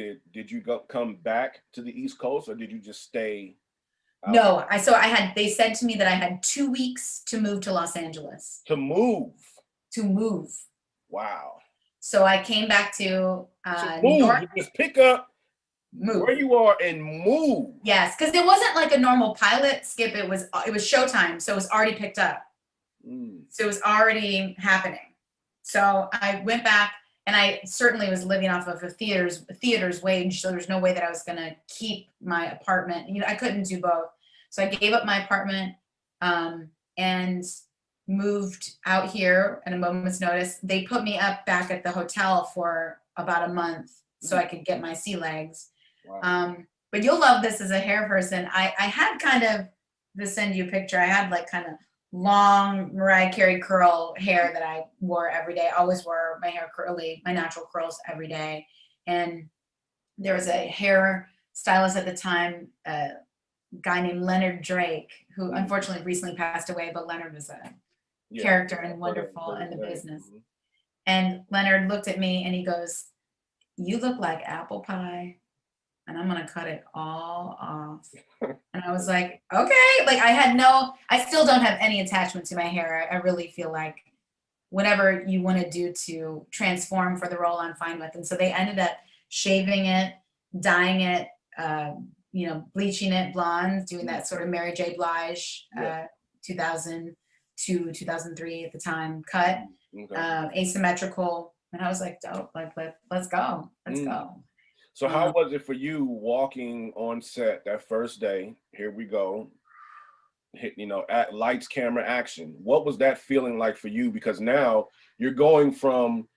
it, did you come back to the East Coast, or did you just stay? No, they said to me that I had 2 weeks to move to Los Angeles. To move. Wow. So I came back to New York. You just pick up, move where you are, and move. Yes, because it wasn't like a normal pilot skip. It was Showtime, so it was already picked up. So it was already happening. So I went back, and I certainly was living off of a theater's wage. So there's no way that I was going to keep my apartment. You know, I couldn't do both. So I gave up my apartment and moved out here at a moment's notice. They put me up back at the hotel for about a month so I could get my sea legs. Wow. But you'll love this as a hair person. I had kind of, to send you a picture, I had like kind of long Mariah Carey curl hair that I wore every day. I always wore my hair curly, my natural curls every day. And there was a hair stylist at the time, a guy named Leonard Drake, who unfortunately recently passed away, but Leonard was a character and wonderful in the business. And Leonard looked at me and he goes, "You look like apple pie, and I'm gonna cut it all off." And I was like, okay. Like I still don't have any attachment to my hair. I really feel like whatever you want to do to transform for the role, I'm fine with. And so they ended up shaving it, dyeing it, bleaching it blonde, doing that sort of Mary J. Blige, 2002, 2003 at the time cut, asymmetrical. And I was like, dope, like, let's go. Let's go. So how was it for you walking on set that first day? Here we go. Hit, at lights, camera, action. What was that feeling like for you? Because now you're going from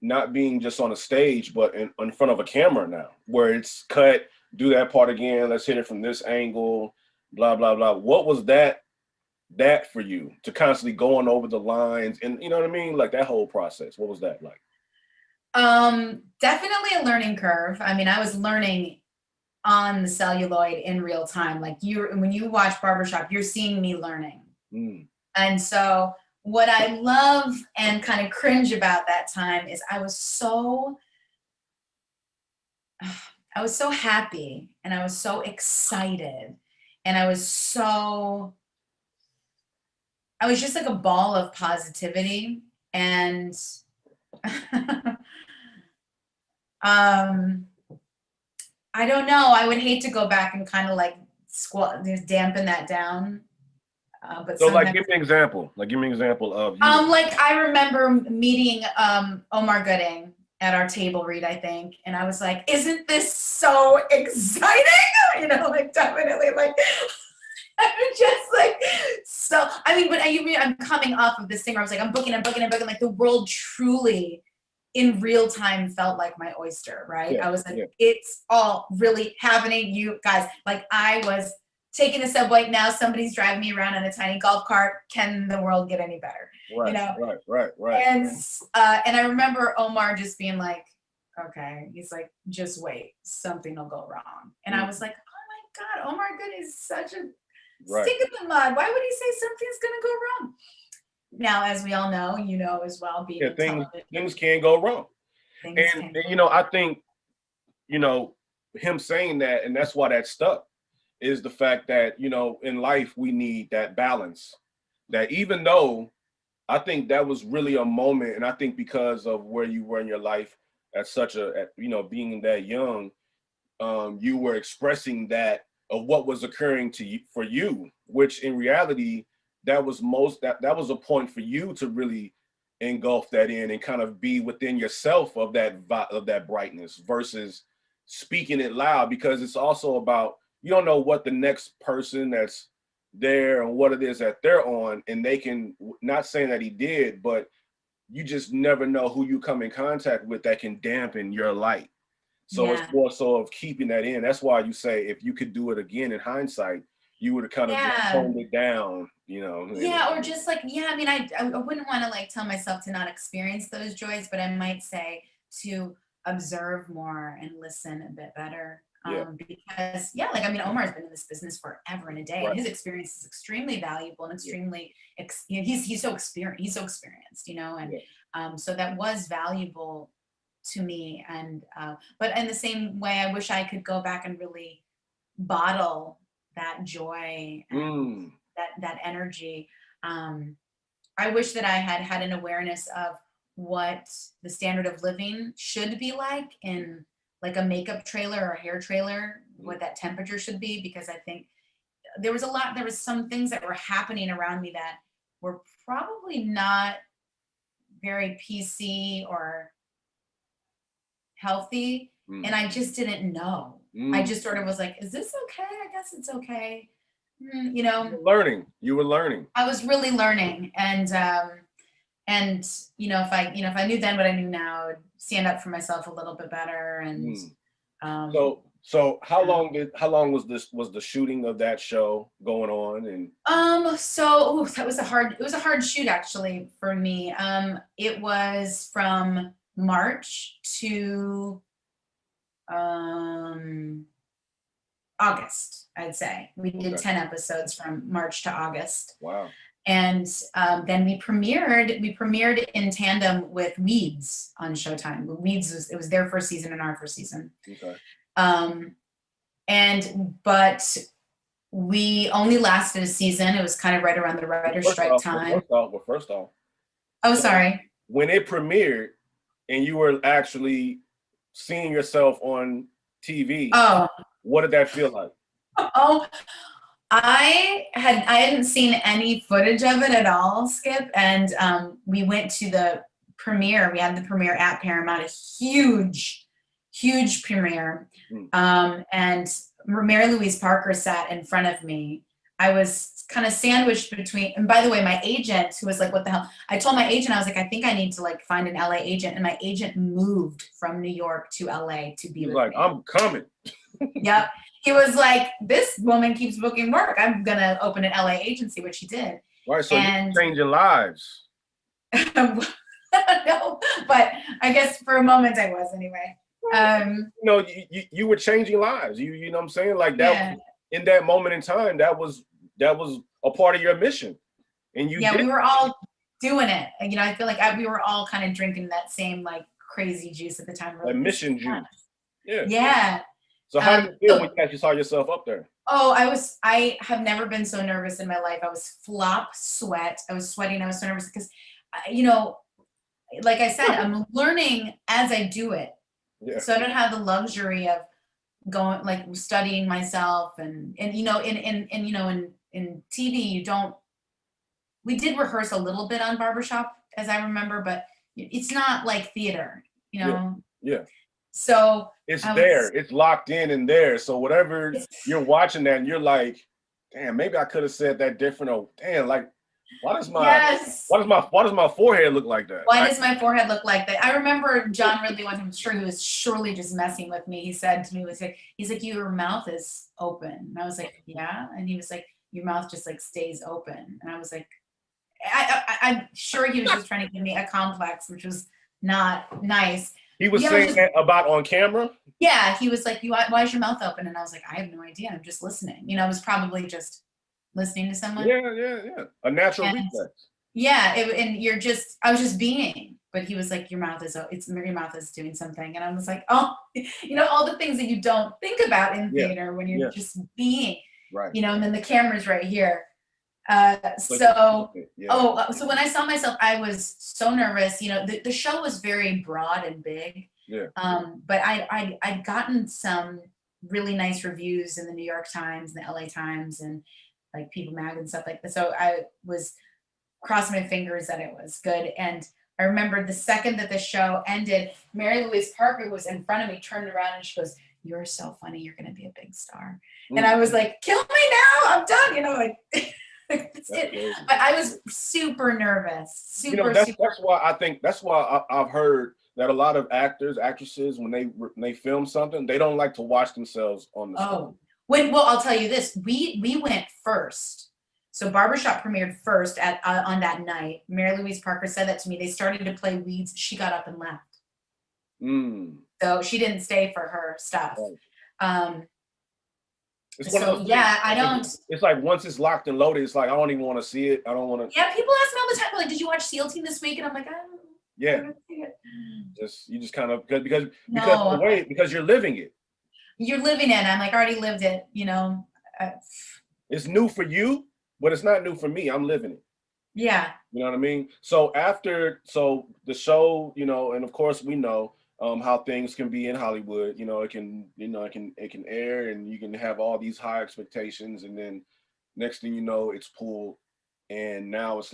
not being just on a stage, but in front of a camera now, where it's cut, do that part again, let's hit it from this angle, blah, blah, blah. What was that for you to constantly going over the lines and you know what I mean? Like that whole process, what was that like? Definitely a learning curve. I mean, I was learning on the celluloid in real time. Like when you watch Barbershop, you're seeing me learning. And so what I love and kind of cringe about that time is I was so happy and I was so excited and I was just like a ball of positivity. And I don't know. I would hate to go back and kind of like dampen that down. But so like, give me an example. Like, give me an example of. Like I remember meeting Omar Gooding at our table read, I think, and I was like, "Isn't this so exciting?" Like definitely, like I'm just like so. I mean, but I'm coming off of this thing where I was like, I'm booking. Like the world truly, in real time, felt like my oyster, right? Yeah, I was like, it's all really happening, you guys. Like I was taking the subway. Now somebody's driving me around in a tiny golf cart. Can the world get any better? Right. And I remember Omar just being like, okay. He's like, just wait, something will go wrong. And I was like, oh my God, Omar Good is such a stick in the mud. Why would he say something's gonna go wrong? Now, as we all know, as well, being things can go wrong. And I think, him saying that, and that's why that stuck, is the fact that, in life, we need that balance. That even though I think that was really a moment, and I think because of where you were in your life at being that young, you were expressing that of what was occurring to you, for you, which in reality, that was a point for you to really engulf that in and kind of be within yourself of that brightness versus speaking it loud, because it's also about, you don't know what the next person that's there and what it is that they're on, and they can, not saying that he did, but you just never know who you come in contact with that can dampen your light. So it's more so of keeping that in. That's why you say if you could do it again in hindsight, you would have kind of just toned it down, or just like, I mean, I wouldn't want to like tell myself to not experience those joys, but I might say to observe more and listen a bit better. Because like, I mean, Omar's been in this business forever and a day, and his experience is extremely valuable and extremely, he's so experienced, and so that was valuable to me. And but in the same way, I wish I could go back and really bottle that joy and that energy. I wish that I had an awareness of what the standard of living should be like in like a makeup trailer or a hair trailer, what that temperature should be, because I think there was some things that were happening around me that were probably not very PC or healthy, and I just didn't know. I just sort of was like, is this okay? I guess it's okay. You were learning. I was really learning. And if I knew then what I knew now, I would stand up for myself a little bit better. And So how long was the shooting of that show going on? And So that was it was a hard shoot actually for me. It was from March to August, I'd say. We did 10 episodes from March to August. Wow. And then we premiered in tandem with Weeds on Showtime. Weeds was their first season and our first season. Okay. But we only lasted a season. It was kind of right around the writer's strike time. First off. Oh, sorry. When it premiered and you were actually seeing yourself on TV, what did that feel like? Oh, I hadn't seen any footage of it at all, Skip, and we went to the premiere. We had the premiere at Paramount, a huge premiere. And Mary Louise Parker sat in front of me. I was kind of sandwiched between, and by the way, my agent, who was like, what the hell? I told my agent, I was like, I think I need to like find an LA agent. And my agent moved from New York to LA to be with me. I'm coming. Yep. He was like, this woman keeps booking work. I'm going to open an LA agency, which he did. Right. So you're changing lives. No, but I guess for a moment I was anyway. You were changing lives. You know what I'm saying? Like that was, in that moment in time, that was a part of your mission. And we were all doing it. And, I feel like we were all kind of drinking that same like crazy juice at the time. Like mission juice. Yeah. Yeah. So how did you feel when you actually saw yourself up there? Oh, I have never been so nervous in my life. I was flop sweat. I was sweating. I was so nervous because, like I said, I'm learning as I do it. Yeah. So I don't have the luxury of going, like studying myself and in TV, we did rehearse a little bit on Barbershop as I remember, but it's not like theater, Yeah. So it's it's locked in there. So whatever you're watching that and you're like, damn, maybe I could have said that different. Or damn, like, why does my forehead look like that? Why does my forehead look like that? I remember John Ridley one time, I'm sure he was surely just messing with me. He said to me, he's like, your mouth is open. And I was like, yeah. And he was like, your mouth just like stays open. And I was like, I'm sure he was just trying to give me a complex, which was not nice. He was saying that about on camera? Yeah, he was like, why is your mouth open? And I was like, I have no idea. I'm just listening. I was probably just listening to someone. Yeah. A natural reflex. Yeah, I was just being. But he was like, your mouth is doing something. And I was like, oh, all the things that you don't think about in theater when you're just being. Right. And then the camera's right here. So when I saw myself, I was so nervous. The show was very broad and big. Yeah. But I'd gotten some really nice reviews in the New York Times and the LA Times and like People Mag and stuff like that. So I was crossing my fingers that it was good. And I remember the second that the show ended, Mary Louise Parker was in front of me, turned around and she goes, "You're so funny. You're going to be a big star." Mm-hmm. And I was like, "Kill me now. I'm done." That's it. But I was super nervous. That's why I've heard that a lot of actors, actresses, when they film something, they don't like to watch themselves on the screen. Well, I'll tell you this. We went first. So Barbershop premiered first on that night. Mary Louise Parker said that to me. They started to play Weeds. She got up and left. So she didn't stay for her stuff. Right. It's It's like once it's locked and loaded, it's like I don't even want to see it. I don't want to. Yeah, people ask me all the time, like, "Did you watch SEAL Team this week?" And I'm like, "I don't." Yeah. You just kind of because you're living it. You're living it. I'm like, I already lived it. It's new for you, but it's not new for me. I'm living it. Yeah. You know what I mean? So the show, and of course we know. How things can be in Hollywood, it can air and you can have all these high expectations, and then next thing you know, it's pulled, and now it's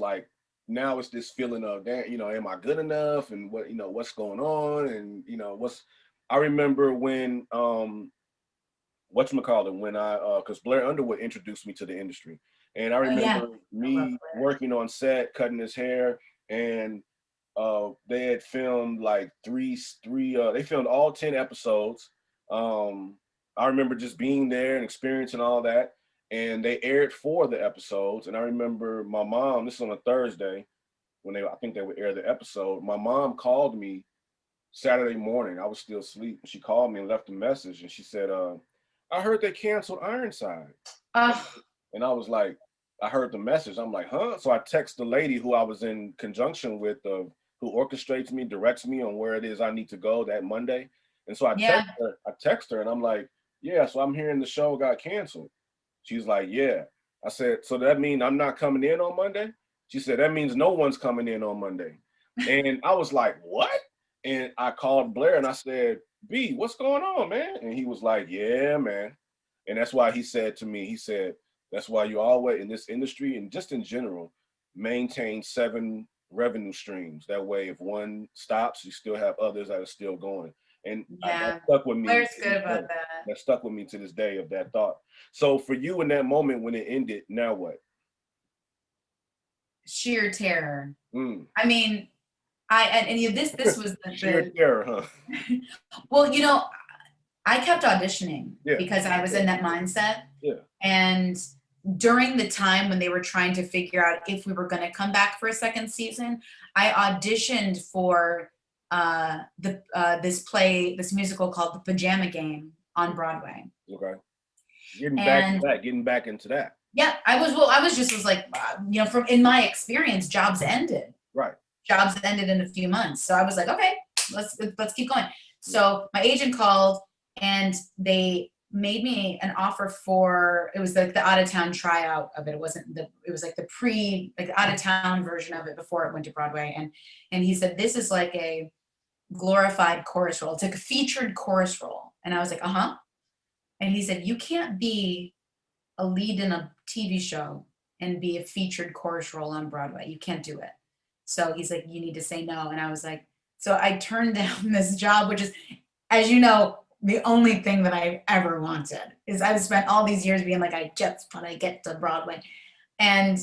this feeling of that, am I good enough, and what's going on, and I remember when when because Blair Underwood introduced me to the industry, and I remember me working on set, cutting his hair, and they had filmed like they filmed all 10 episodes. I remember just being there and experiencing all that. And they aired 4 of the episodes. And I remember my mom, this is on a Thursday, when I think they would air the episode. My mom called me Saturday morning. I was still asleep. She called me and left a message. And she said, I heard they canceled Ironside. And I was like, I heard the message. I'm like, huh? So I text the lady who I was in conjunction with, who orchestrates me, directs me on where it is I need to go that Monday. And so I text her and I'm like, yeah, so I'm hearing the show got canceled. She's like, yeah. I said, so that means I'm not coming in on Monday? She said, that means no one's coming in on Monday. And I was like, what? And I called Blair and I said, B, what's going on, man? And he was like, yeah, man. And that's why he said to me, he said, that's why you always in this industry and just in general, maintain 7 revenue streams. That way, if one stops, you still have others that are still going. And that stuck with me. Blair's good about that. That stuck with me to this day of that thought. So for you in that moment when it ended, now what? Sheer terror. I mean, this was the sheer terror, huh? Well, I kept auditioning because I was in that mindset. Yeah. And during the time when they were trying to figure out if we were going to come back for a second season, I auditioned for this musical called The Pajama Game on Broadway. Okay. Getting back into that. Yeah, I was like, from in my experience, jobs ended. Right. Jobs ended in a few months. So I was like, okay, let's keep going. So my agent called and they made me an offer for, it was like the out of town tryout of it. It was like the out of town version of it before it went to Broadway. And he said, this is like a glorified chorus role. It's like a featured chorus role. And I was like, uh-huh. And he said, you can't be a lead in a TV show and be a featured chorus role on Broadway. You can't do it. So he's like, you need to say no. And I was like, so I turned down this job, which is, as you know, the only thing that I ever wanted. Is I've spent all these years being like, I just want to get to Broadway, and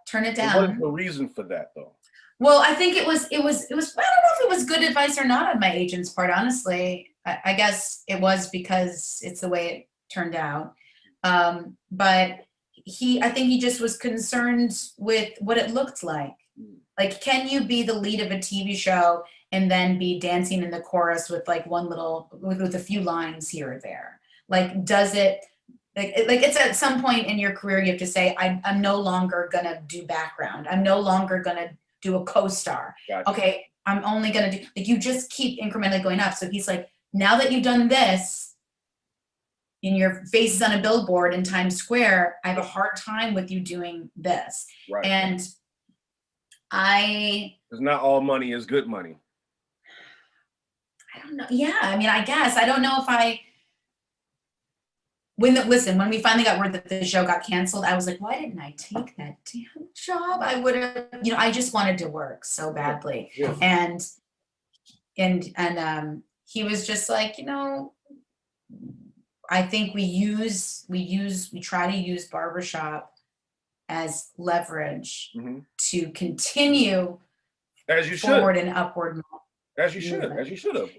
turn it down. What is the reason for that, though? Well, I think it was. I don't know if it was good advice or not on my agent's part. Honestly, I guess it was because it's the way it turned out. But I think he just was concerned with what it looked like. Like, can you be the lead of a TV show and then be dancing in the chorus with like with a few lines here or there? Like, does it, like it's at some point in your career, you have to say, I'm no longer gonna do background. I'm no longer gonna do a co-star. Gotcha. Okay, I'm only gonna do, like, you just keep incrementally going up. So he's like, now that you've done this, and your face is on a billboard in Times Square, I have a hard time with you doing this. Right. And because not all money is good money. I don't know. Yeah, I mean, I guess I don't know if when we finally got word that the show got canceled, I was like, why didn't I take that damn job? I would have, I just wanted to work so badly. Yeah. And he was just like, I think we try to use barbershop as leverage to continue as you forward should. And upward. As you should have.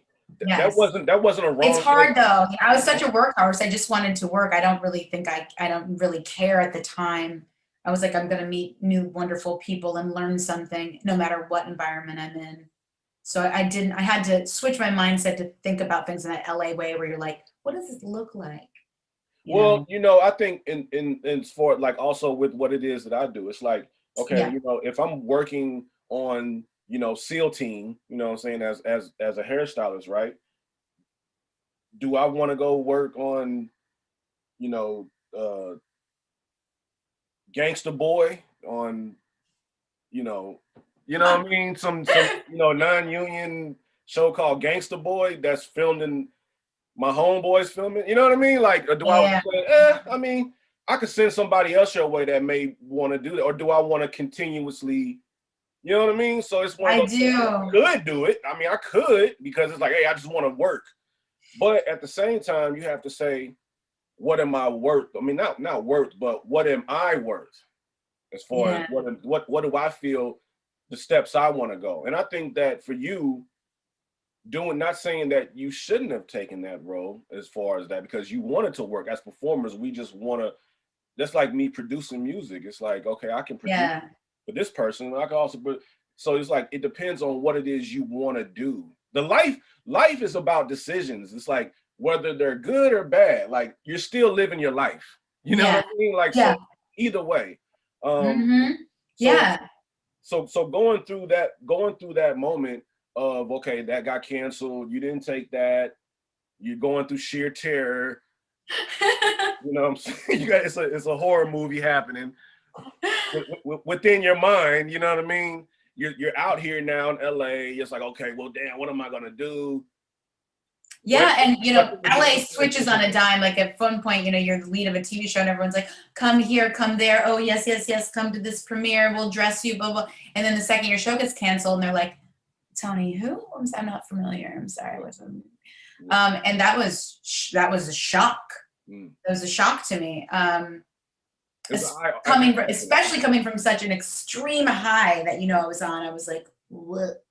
Yes. That wasn't a wrong. It's hard though. I was such a workhorse. I just wanted to work. I don't really care at the time. I was like, I'm going to meet new wonderful people and learn something no matter what environment I'm in. So I had to switch my mindset to think about things in that LA way where you're like, what does this look like? Well, I think in for like also with what it is that I do, it's like, okay, if I'm working on, SEAL team, what I'm saying, as a hairstylist, right? Do I want to go work on, Gangsta Boy on, what I mean? Some non-union show called Gangsta Boy that's filmed in my homeboys filming, you know what I mean? Like, do I say, I could send somebody else your way that may want to do that, or do I want to continuously, you know what I mean? So it's one of those things. I could do it. I mean, I could, because it's like, hey, I just want to work. But at the same time, you have to say, what am I worth? I mean, not worth, but what am I worth? As far as what do I feel the steps I want to go? And I think that for you, not saying that you shouldn't have taken that role as far as that, because you wanted to work. As performers, we just want to, that's like me producing music. It's like, okay, I can produce Yeah. for this person. I can also, but so it's like, it depends on what it is you want to do. The life is about decisions. It's like, whether they're good or bad, like you're still living your life. You know what Yeah. I mean? Like, Yeah. so either way. Um, Mm-hmm. so, Yeah. so going through that moment of, okay, that got canceled. You didn't take that. You're going through sheer terror. You know what I'm saying? You got, it's a horror movie happening within your mind. You know what I mean? You're out here now in LA. It's like, okay, well, damn, what am I gonna do? Yeah, and What LA switches on a dime. Like at one point, you're the lead of a TV show, and everyone's like, "Come here, come there. Oh yes, yes, yes. Come to this premiere. We'll dress you." Blah blah. And then the second your show gets canceled, and they're like, "Toni, who? I'm not familiar. I'm sorry, I wasn't." And that was a shock. It was a shock to me. Especially coming from such an extreme high that I was on. I was like, "What?"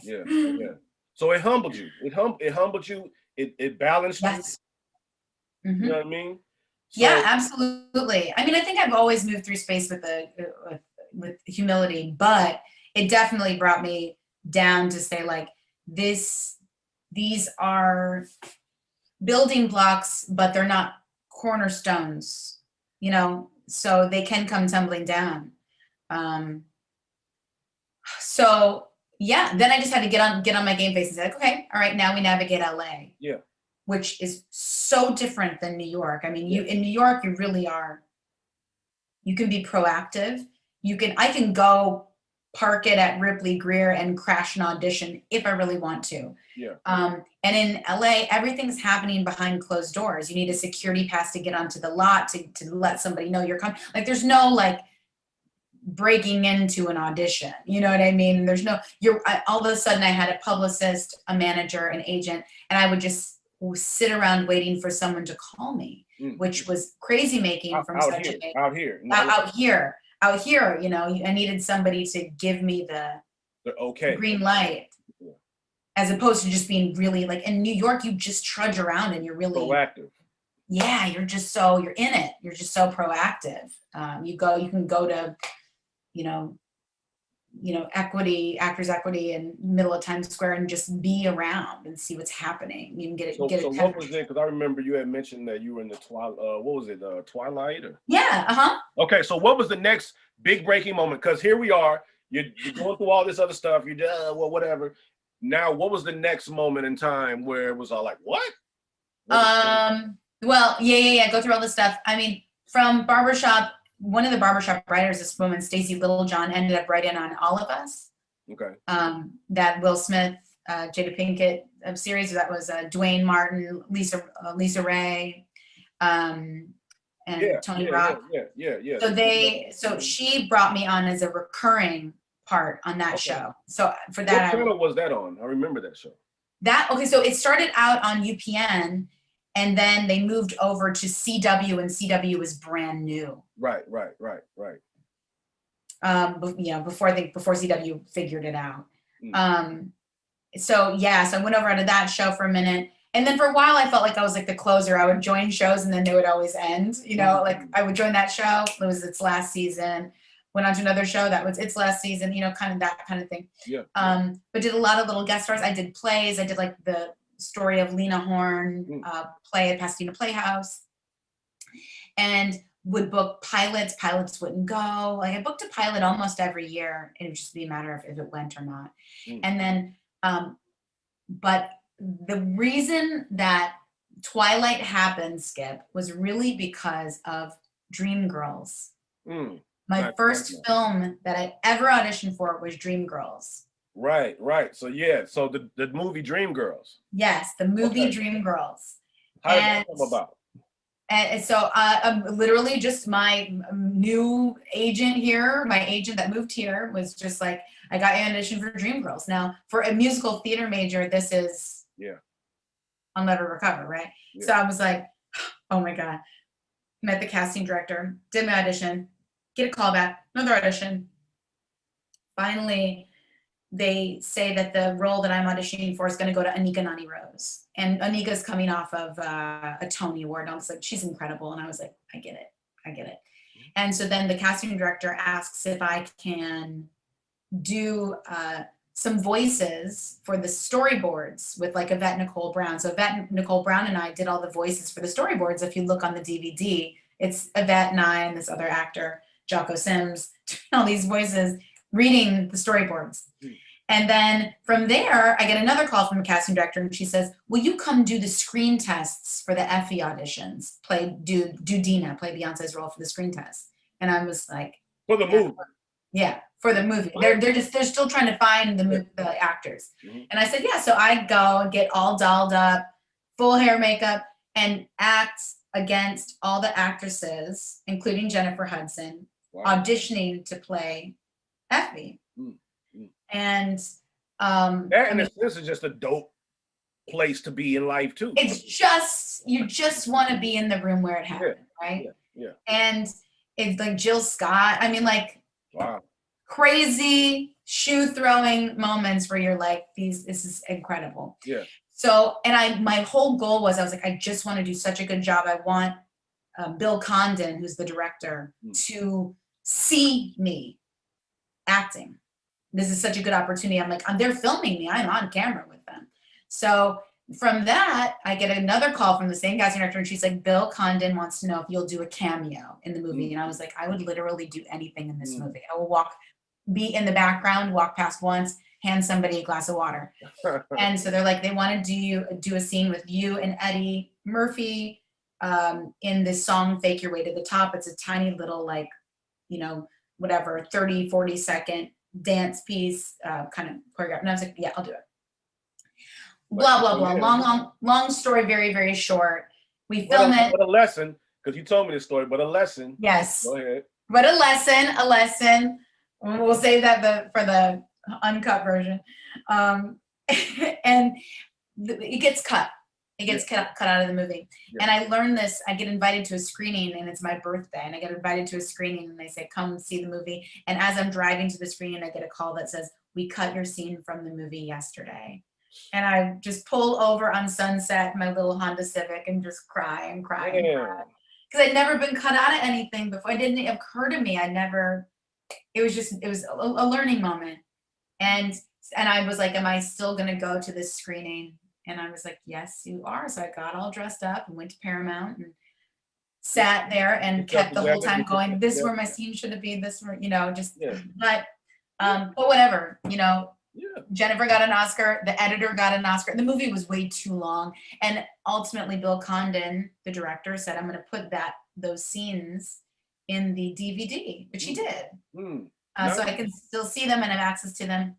Yeah, yeah. So it humbled you. It humbled you. It balanced Yes. you. You know what I mean? So, Yeah, absolutely. I mean, I think I've always moved through space with humility, but it definitely brought me down to say like these are building blocks, but they're not cornerstones, so they can come tumbling down. So yeah, then I just had to get on my game face and say like, okay, all right, now we navigate LA. yeah. Which is so different than New York. I mean, in New York, you really are, you can be proactive. I can go park it at Ripley Greer and crash an audition if I really want to. Yeah. And in LA, everything's happening behind closed doors. You need a security pass to get onto the lot to let somebody know you're coming. Like there's no like breaking into an audition. You know what I mean? There's no, all of a sudden I had a publicist, a manager, an agent, and I would just sit around waiting for someone to call me, which was crazy making from out such here, a out here. I needed somebody to give me the okay green light, as opposed to just being really like in New York, you just trudge around and you're really proactive. Yeah, you're in it. You're just so proactive. You can go to, Actors Equity in middle of Times Square and just be around and see what's happening. You can get it. So what was it? Because I remember you had mentioned that you were in the Twilight. What was it? Twilight? Or? Yeah. Okay, so what was the next big breaking moment? Because here we are. You're going through all this other stuff. You're well, whatever. Now, what was the next moment in time where it was all like, what? Well, yeah. Go through all this stuff. I mean, from barbershop. One of the barbershop writers, this woman, Stacey Littlejohn, ended up writing on All of Us. Okay. That Will Smith, Jada Pinkett series. That was Dwayne Martin, Lisa Ray, and Tony Rock. Yeah. So she brought me on as a recurring part on that show. So for that, what channel was that on? I remember that show. So it started out on UPN. And then they moved over to CW, and CW was brand new. Right. Before CW figured it out. So I went over to that show for a minute, and then for a while I felt like I was like the closer. I would join shows, and then they would always end. Like I would join that show. It was its last season. Went on to another show that was its last season. Kind of that kind of thing. Yeah. But did a lot of little guest stars. I did plays. I did like the story of Lena Horne play at Pasadena Playhouse, and would book pilots. Pilots wouldn't go. Like I booked a pilot almost every year. It would just be a matter of if it went or not. And then, but the reason that Twilight happened, Skip, was really because of Dreamgirls. My first film that I ever auditioned for was Dreamgirls. Right. So so the movie Dreamgirls. Yes, the movie Dreamgirls. How did that come about? And so literally just my new agent here, my agent that moved here was just like, I got you an audition for Dreamgirls. Now for a musical theater major, this is I'll never recover, right? Yeah. So I was like, oh my God. Met the casting director, did my audition, get a call back, another audition. Finally they say that the role that I'm auditioning for is going to go to Anika Nani Rose. And Anika's coming off of a Toni Award. And I was like, she's incredible. And I was like, I get it. I get it. And so then the casting director asks if I can do some voices for the storyboards with like Yvette Nicole Brown. So Yvette Nicole Brown and I did all the voices for the storyboards. If you look on the DVD, it's Yvette and I and this other actor, Jocko Sims, doing all these voices, reading the storyboards. And then from there, I get another call from the casting director, and she says, "Will you come do the screen tests for the Effie auditions? Do Dina, play Beyonce's role for the screen test?" And I was like, For the movie. yeah, for the movie. They're still trying to find the actors. And I said, yeah. So I go and get all dolled up, full hair, makeup, and act against all the actresses, including Jennifer Hudson, auditioning to play Effie. And that in a sense is just a dope place to be in life too. It's just, you just want to be in the room where it happened, right? Yeah. And it's like Jill Scott. I mean, like, wow, crazy shoe throwing moments where you're like, this is incredible. Yeah. So, and my whole goal was, I was like, I just want to do such a good job. I want Bill Condon, who's the director, to see me acting. This is such a good opportunity. I'm like, they're filming me. I'm on camera with them. So from that, I get another call from the same casting director, and she's like, Bill Condon wants to know if you'll do a cameo in the movie. And I was like, I would literally do anything in this movie. I will be in the background, walk past once, hand somebody a glass of water. And so they're like, they want to do a scene with you and Eddie Murphy in this song, Fake Your Way to the Top. It's a tiny little, like, whatever, 30, 40 second dance piece, kind of choreographed. And I was like, yeah, I'll do it. Blah, blah, blah. Long story, very, very short. We film it. What a lesson, because you told me this story, but a lesson. Yes. Go ahead. But a lesson. We'll save that for the uncut version. And it gets cut. It gets cut out of the movie. Yeah. And I learned this, I get invited to a screening, and it's my birthday, and I get invited to a screening, and they say, come see the movie. And as I'm driving to the screening, I get a call that says, we cut your scene from the movie yesterday. And I just pull over on Sunset, my little Honda Civic, and just cry and cry and cry. Because I'd never been cut out of anything before. It didn't occur to me. It was a learning moment. And I was like, am I still going to go to this screening? And I was like, yes, you are. So I got all dressed up and went to Paramount and sat there and kept the whole time going, this is where my scene should have been, this where, but whatever, Jennifer got an Oscar, the editor got an Oscar. The movie was way too long. And ultimately Bill Condon, the director, said, I'm going to put those scenes in the DVD, which he did. Nice. So I can still see them and have access to them.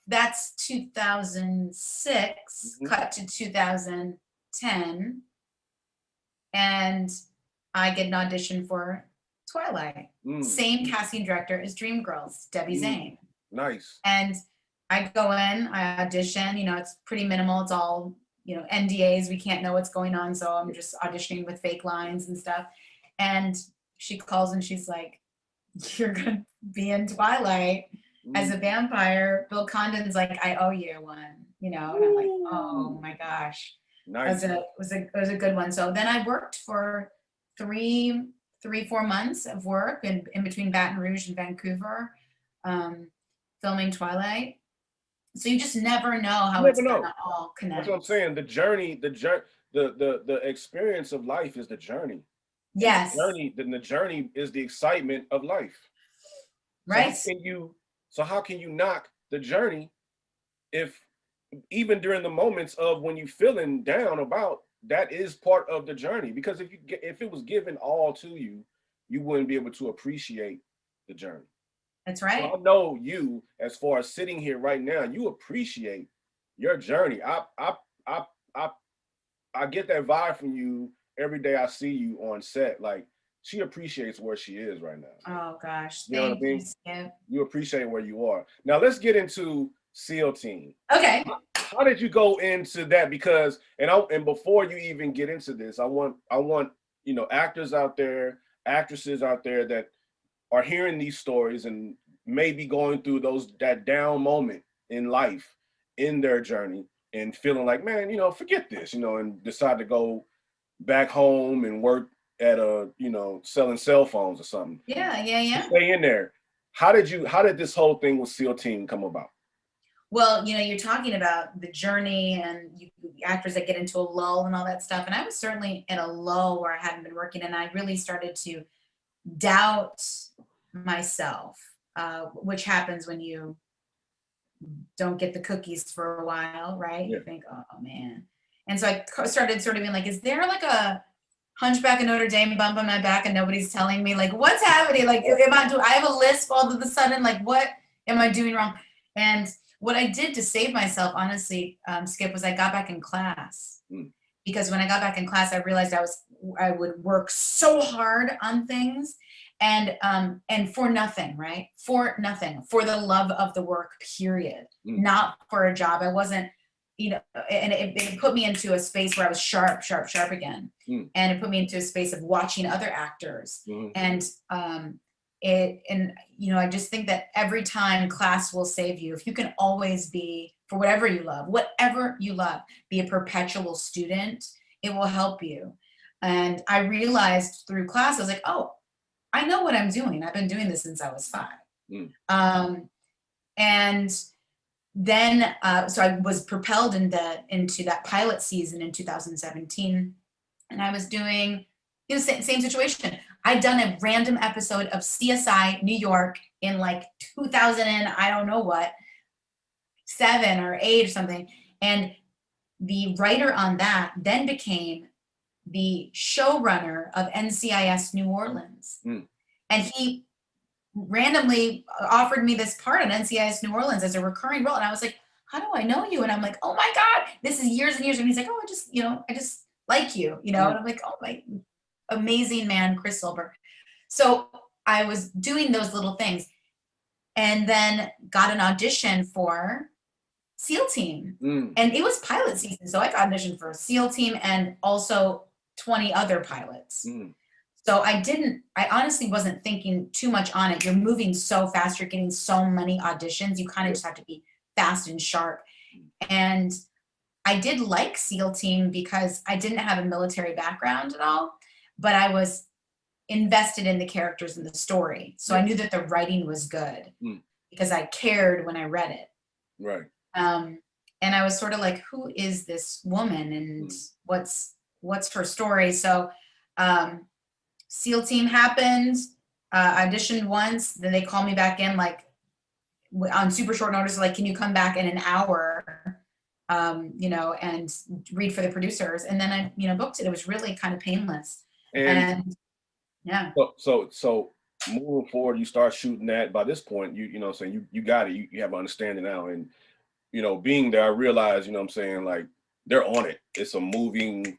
That's 2006, cut to 2010. And I get an audition for Twilight. Same casting director as Dreamgirls, Debbie Zane. Nice. And I go in, I audition, it's pretty minimal. It's all, NDAs. We can't know what's going on. So I'm just auditioning with fake lines and stuff. And she calls and she's like, you're going to be in Twilight as a vampire. Bill Condon's like, I owe you one, and I'm like, oh my gosh. Nice. It was a good one. So then I worked for 4 months of work in between Baton Rouge and Vancouver, filming Twilight. So you just never know how it's gonna all connect. That's what I'm saying. The journey, the experience of life is the journey. Yes. The journey is the excitement of life. Right. So how can you knock the journey if even during the moments of when you're feeling down about, that is part of the journey? Because if it was given all to you, you wouldn't be able to appreciate the journey. That's right. So I know you, as far as sitting here right now, you appreciate your journey. I get that vibe from you every day I see you on set. Like, she appreciates where she is right now. Oh gosh, you know what I mean? Skip. You appreciate where you are. Now let's get into SEAL Team. Okay. How did you go into that? Because and before you even get into this, I want actors out there, actresses out there that are hearing these stories and may be going through that down moment in life, in their journey, and feeling like, man, you know, forget this, you know, and decide to go back home and work at a, you know, selling cell phones or something. Yeah. Stay in there. How did this whole thing with SEAL Team come about? Well, you know, you're talking about the journey and actors that get into a lull and all that stuff. And I was certainly in a lull where I hadn't been working, and I really started to doubt myself, which happens when you don't get the cookies for a while, right? Yeah. You think, oh man. And so I started sort of being like, is there like a Hunchback of Notre Dame bump on my back and nobody's telling me, like, what's happening? Like, I have a lisp all of a sudden, like, what am I doing wrong? And what I did to save myself, honestly, Skip, was I got back in class. Because when I got back in class, I realized I would work so hard on things, and for nothing, right? For nothing, for the love of the work, period. Not for a job. I wasn't, you know, and it put me into a space where I was sharp again. And it put me into a space of watching other actors. And you know, I just think that every time class will save you. If you can always be, for whatever you love, be a perpetual student, it will help you. And I realized through class, I was like, oh, I know what I'm doing. I've been doing this since I was 5. And then, so I was propelled into that pilot season in 2017. And I was doing, you know, same situation. I'd done a random episode of CSI New York in like 2000 and I don't know what, 7 or 8 or something. And the writer on that then became the showrunner of NCIS New Orleans. And he randomly offered me this part on NCIS New Orleans as a recurring role. And I was like, how do I know you? And I'm like, oh my God, this is years and years. And he's like, oh, I just like you, you know? And I'm like, oh my amazing man, Chris Silver. So I was doing those little things and then got an audition for SEAL Team. And it was pilot season. So I got auditioned for SEAL Team and also 20 other pilots. So I honestly wasn't thinking too much on it. You're moving so fast. You're getting so many auditions. You kind of just have to be fast and sharp. And I did like SEAL Team because I didn't have a military background at all, but I was invested in the characters and the story. So I knew that the writing was good because I cared when I read it. Right. And I was sort of like, who is this woman and what's her story? So SEAL Team happened, auditioned once, then they called me back in like on super short notice, like, can you come back in an hour, you know, and read for the producers? And then I, you know, booked it. It was really kind of painless. And yeah. So moving forward, you start shooting that. By this point, you know what I'm saying, you got it. You have an understanding now. And, you know, being there, I realized, you know what I'm saying, like, they're on it. It's a moving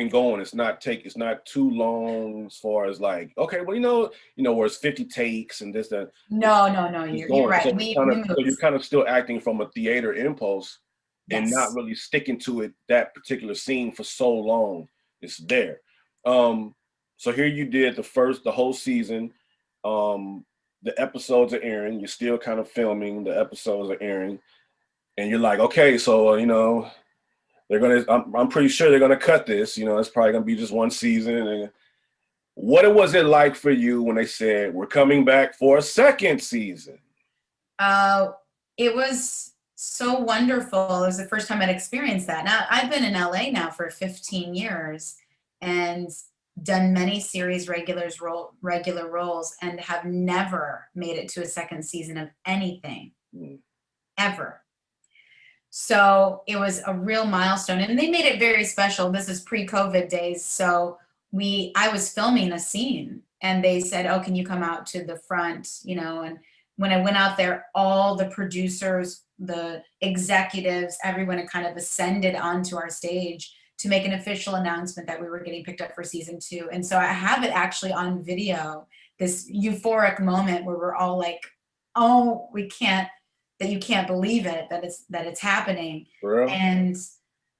going. It's not too long as far as like, okay, well, you know, where it's 50 takes and this, that. No, you're right. So you're kind of still acting from a theater impulse and not really sticking to it, that particular scene for so long. It's there. So here you did the whole season. The episodes are airing. You're still kind of filming. The episodes are airing. And you're like, okay, so, you know, I'm pretty sure they're gonna cut this. You know, it's probably gonna be just one season. And what was it like for you when they said we're coming back for a second season? It was so wonderful. It was the first time I'd experienced that. Now I've been in LA now for 15 years and done many series regular roles and have never made it to a second season of anything ever. So it was a real milestone and they made it very special. This is pre-COVID days. So I was filming a scene and they said, oh, can you come out to the front, you know? And when I went out there, all the producers, the executives, everyone had kind of ascended onto our stage to make an official announcement that we were getting picked up for season 2. And so I have it actually on video, this euphoric moment where we're all like, oh, that you can't believe it, that it's happening. And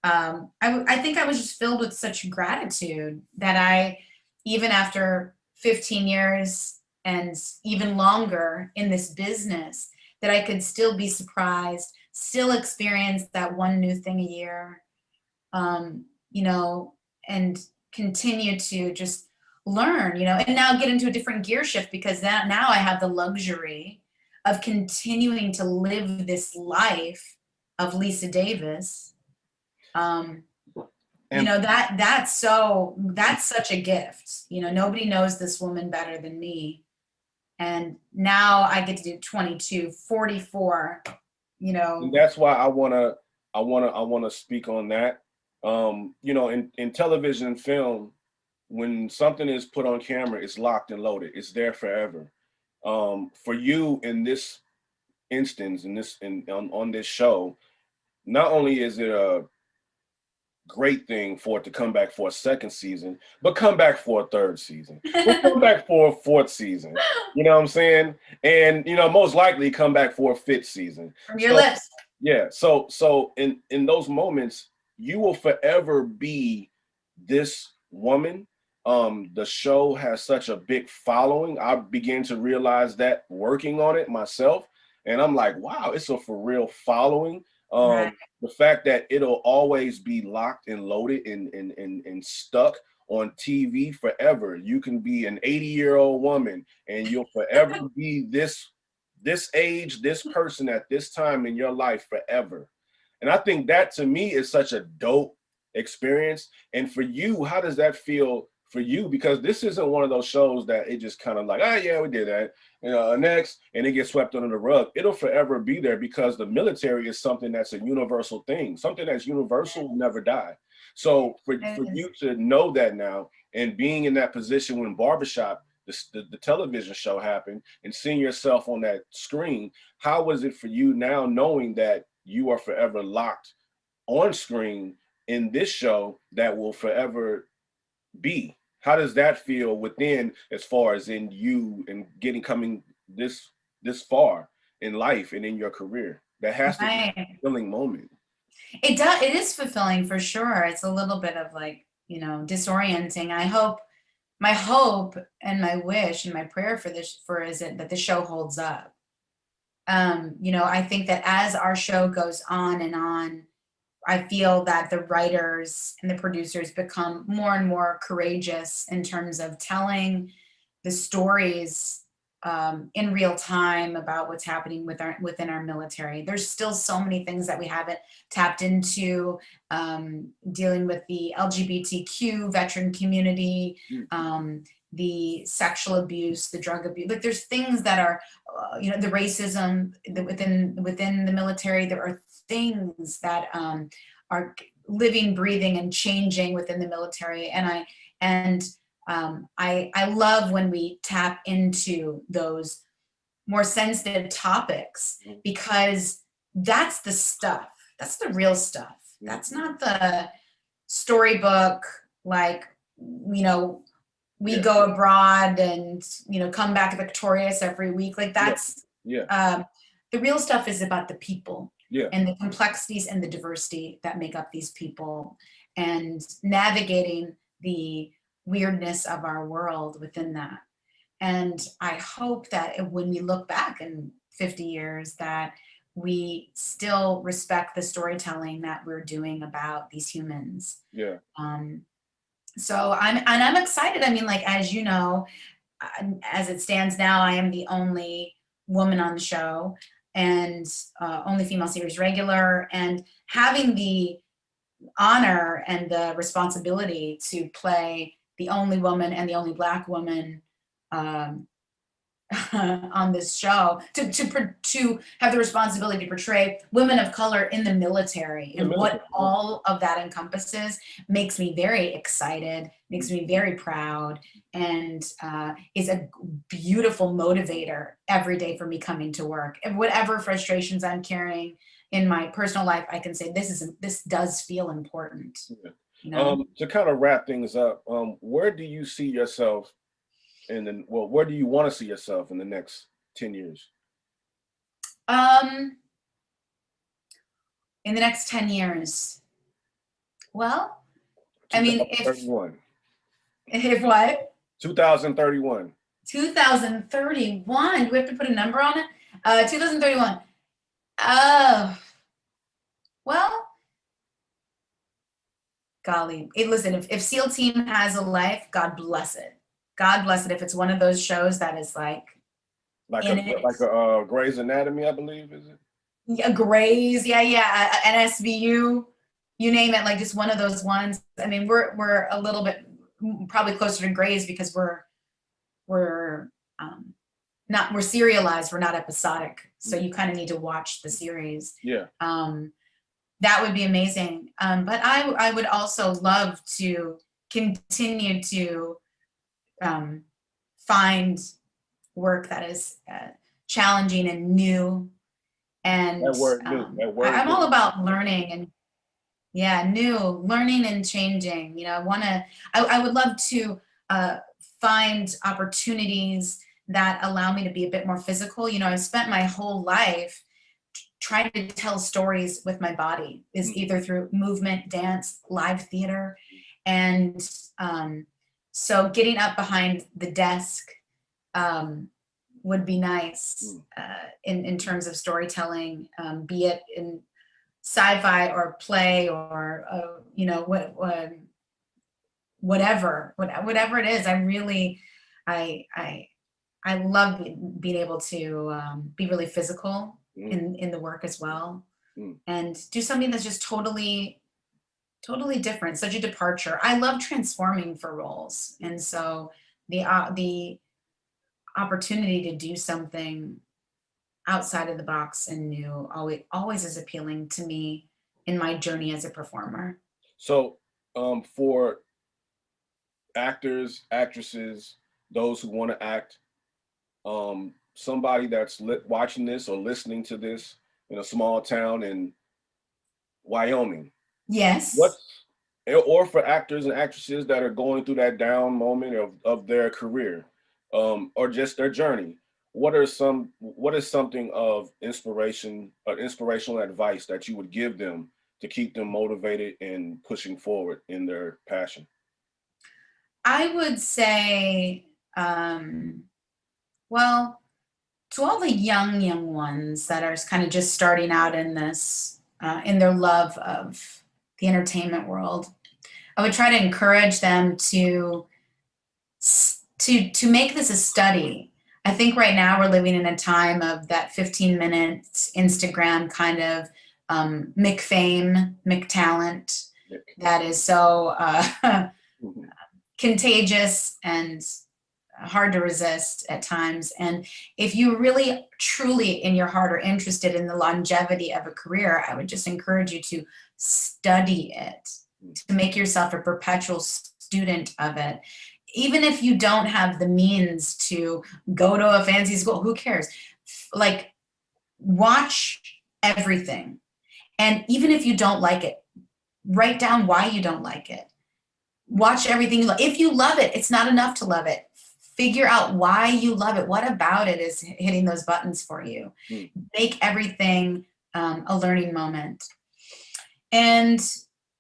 I think I was just filled with such gratitude that even after 15 years and even longer in this business, that I could still be surprised, still experience that one new thing a year, you know, and continue to just learn, you know, and now get into a different gear shift, because now I have the luxury of continuing to live this life of Lisa Davis. You know, that's such a gift. You know, nobody knows this woman better than me. And now I get to do 22, 44, you know. And that's why I wanna speak on that. You know, in television and film, when something is put on camera, it's locked and loaded. It's there forever. For you in this instance, on this show, not only is it a great thing for it to come back for a second season, but come back for a third season. We'll come back for a fourth season. You know what I'm saying? And you know, most likely come back for a fifth season. From your lips. Yeah. So in those moments, you will forever be this woman. The show has such a big following. I began to realize that working on it myself, and I'm like, wow, it's a for real following. Right. The fact that it'll always be locked and loaded and stuck on TV forever. You can be an 80-year-old woman and you'll forever be this age, this person at this time in your life forever. And I think that to me is such a dope experience. And for you, how does that feel for you? Because this isn't one of those shows that it just kind of like, yeah, we did that, you know, next, and it gets swept under the rug. It'll forever be there because the military is something that's a universal thing. Something that's universal will never die. So for you to know that now, and being in that position when Barbershop, the television show happened, and seeing yourself on that screen, how was it for you now knowing that you are forever locked on screen in this show that will forever be? How does that feel within, as far as in you and coming this far in life and in your career? That has to be a fulfilling moment. It does. It is fulfilling for sure. It's a little bit of like, you know, disorienting. My hope and my wish and my prayer for this is it that the show holds up. You know, I think that as our show goes on and on, I feel that the writers and the producers become more and more courageous in terms of telling the stories in real time about what's happening within our military. There's still so many things that we haven't tapped into, dealing with the LGBTQ veteran community, the sexual abuse, the drug abuse. Like there's things that are, you know, the racism within the military. There are things that are living, breathing, and changing within the military. And I love when we tap into those more sensitive topics, because that's the stuff. That's the real stuff. That's not the storybook, like, you know, we go abroad and, you know, come back victorious every week. Like that's, the real stuff is about the people and the complexities and the diversity that make up these people, and navigating the weirdness of our world within that. And I hope that when we look back in 50 years, that we still respect the storytelling that we're doing about these humans. So I'm excited. I mean, like, as you know, as it stands now, I am the only woman on the show, and only female series regular, and having the honor and the responsibility to play the only woman and the only Black woman on this show, to have the responsibility to portray women of color in the military and what all of that encompasses, makes me very excited, makes me very proud, and is a beautiful motivator every day for me coming to work. And whatever frustrations I'm carrying in my personal life, I can say this does feel important. You know? To kind of wrap things up, where do you see yourself where do you want to see yourself in the next 10 years? In the next 10 years. Well, I mean, if what? 2031. 2031. Do we have to put a number on it? 2031. Oh, well, golly. Hey, listen, if SEAL Team has a life, God bless it. God bless it if it's one of those shows that is like in it. Like a Grey's Anatomy, I believe, is it? Yeah, Grays, yeah, NSVU, you name it, like just one of those ones. I mean, we're a little bit probably closer to Grays because we're not, we're serialized, we're not episodic. So you kind of need to watch the series. Yeah. That would be amazing. But I would also love to continue to find work that is challenging and new. And That word I'm all about learning and learning and changing. You know, I would love to find opportunities that allow me to be a bit more physical. You know, I've spent my whole life trying to tell stories with my body, is either through movement, dance, live theater. And so getting up behind the desk would be nice in terms of storytelling, be it in sci-fi or play or you know, whatever it is. I love being able to be really physical in the work as well, and do something that's just totally different, such a departure. I love transforming for roles, and so the opportunity to do something outside of the box and new always is appealing to me in my journey as a performer. So for actors, actresses, those who want to act, somebody that's watching this or listening to this in a small town in Wyoming. Yes. Or for actors and actresses that are going through that down moment of their career, or just their journey, what is something of inspiration or inspirational advice that you would give them to keep them motivated and pushing forward in their passion? I would say, well, to all the young ones that are kind of just starting out in this, in their love of the entertainment world, I would try to encourage them to make this a study. I think right now we're living in a time of that 15-minute Instagram kind of McFame, McTalent that is so contagious and hard to resist at times. And if you really truly in your heart are interested in the longevity of a career, I would just encourage you to study it, to make yourself a perpetual student of it. Even if you don't have the means to go to a fancy school, who cares? Like, watch everything. And even if you don't like it, write down why you don't like it. Watch everything you love. If you love it, it's not enough to love it. Figure out why you love it. What about it is hitting those buttons for you? Make everything a learning moment. And,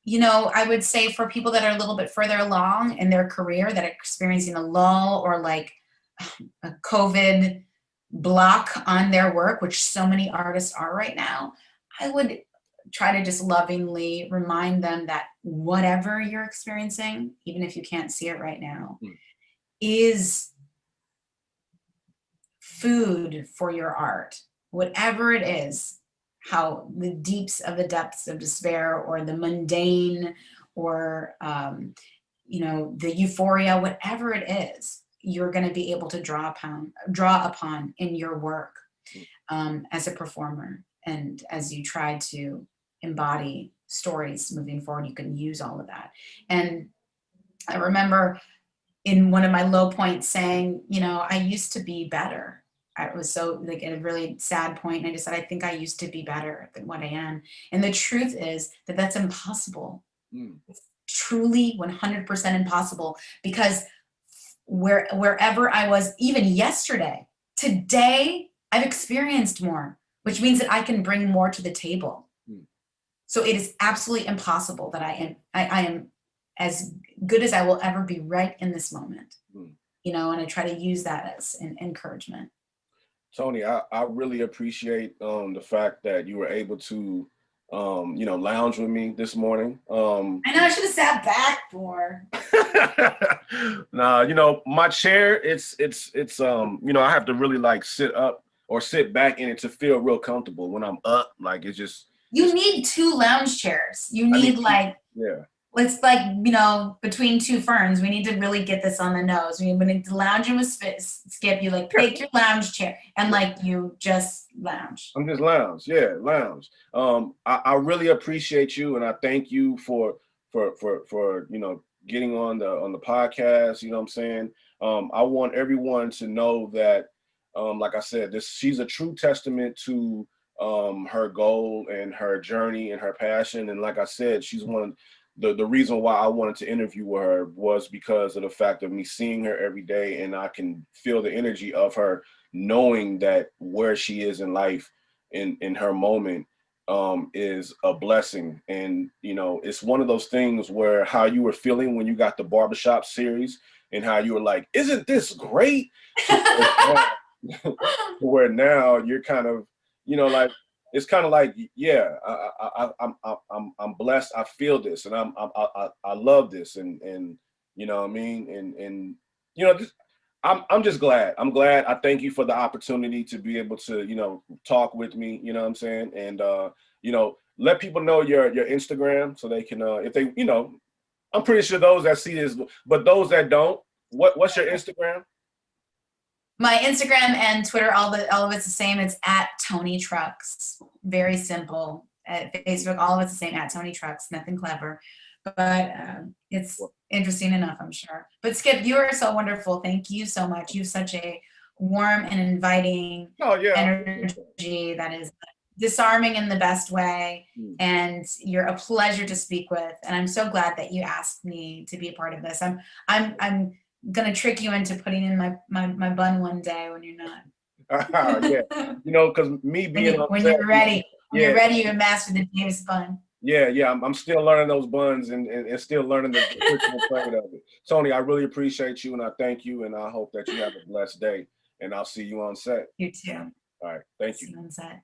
you know, I would say for people that are a little bit further along in their career that are experiencing a lull or like a COVID block on their work, which so many artists are right now, I would try to just lovingly remind them that whatever you're experiencing, even if you can't see it right now, is food for your art. Whatever it is, how the deeps of the depths of despair or the mundane or you know, the euphoria, whatever it is, you're going to be able to draw upon in your work as a performer. And as you try to embody stories moving forward, you can use all of that. And I remember in one of my low points saying, you know, I used to be better. I was so like at a really sad point, and I just said, I think I used to be better than what I am. And the truth is that that's impossible. It's truly 100% impossible, because wherever I was, even yesterday, today, I've experienced more, which means that I can bring more to the table. So it is absolutely impossible that I am as good as I will ever be right in this moment. and I try to use that as an encouragement. Toni, I really appreciate the fact that you were able to lounge with me this morning. I know I should have sat back more. Nah, my chair, it's I have to really like sit up or sit back in it to feel real comfortable. When I'm up, like it's just You need 2 lounge chairs. You I need like, yeah. it's like, between 2 ferns, we need to really get this on the nose. We need to lounge with Skip. You like pick your lounge chair and like you just lounge. I'm just lounge. Yeah, lounge. I really appreciate you, and I thank you for getting on the podcast. You know what I'm saying? I want everyone to know that, like I said, she's a true testament to her goal and her journey and her passion. And like I said, she's one of the reason why I wanted to interview her was because of the fact of me seeing her every day, and I can feel the energy of her, knowing that where she is in life in her moment is a blessing. And it's one of those things where how you were feeling when you got the barbershop series and how you were like, isn't this great? Where now you're kind of like, it's kind of like, yeah, I'm blessed. I feel this, and I love this, and you know what I mean, and I'm just glad. I'm glad. I thank you for the opportunity to be able to talk with me. You know what I'm saying, and let people know your Instagram so they can if they I'm pretty sure those that see this, but those that don't, what's your Instagram? My Instagram and Twitter, all of it's the same. It's at Toni Trucks. Very simple. At Facebook, all of it's the same, at Toni Trucks. Nothing clever, but it's interesting enough, I'm sure. But Skip, you are so wonderful. Thank you so much. You have such a warm and inviting energy that is disarming in the best way, and you're a pleasure to speak with. And I'm so glad that you asked me to be a part of this. I'm gonna trick you into putting in my bun one day when you're not. Yeah, because me being when you're ready, you're ready, you master the James bun. Yeah, I'm still learning those buns and still learning the trade of it. Toni, I really appreciate you, and I thank you, and I hope that you have a blessed day. And I'll see you on set. You too. All right, thank you. See you on set.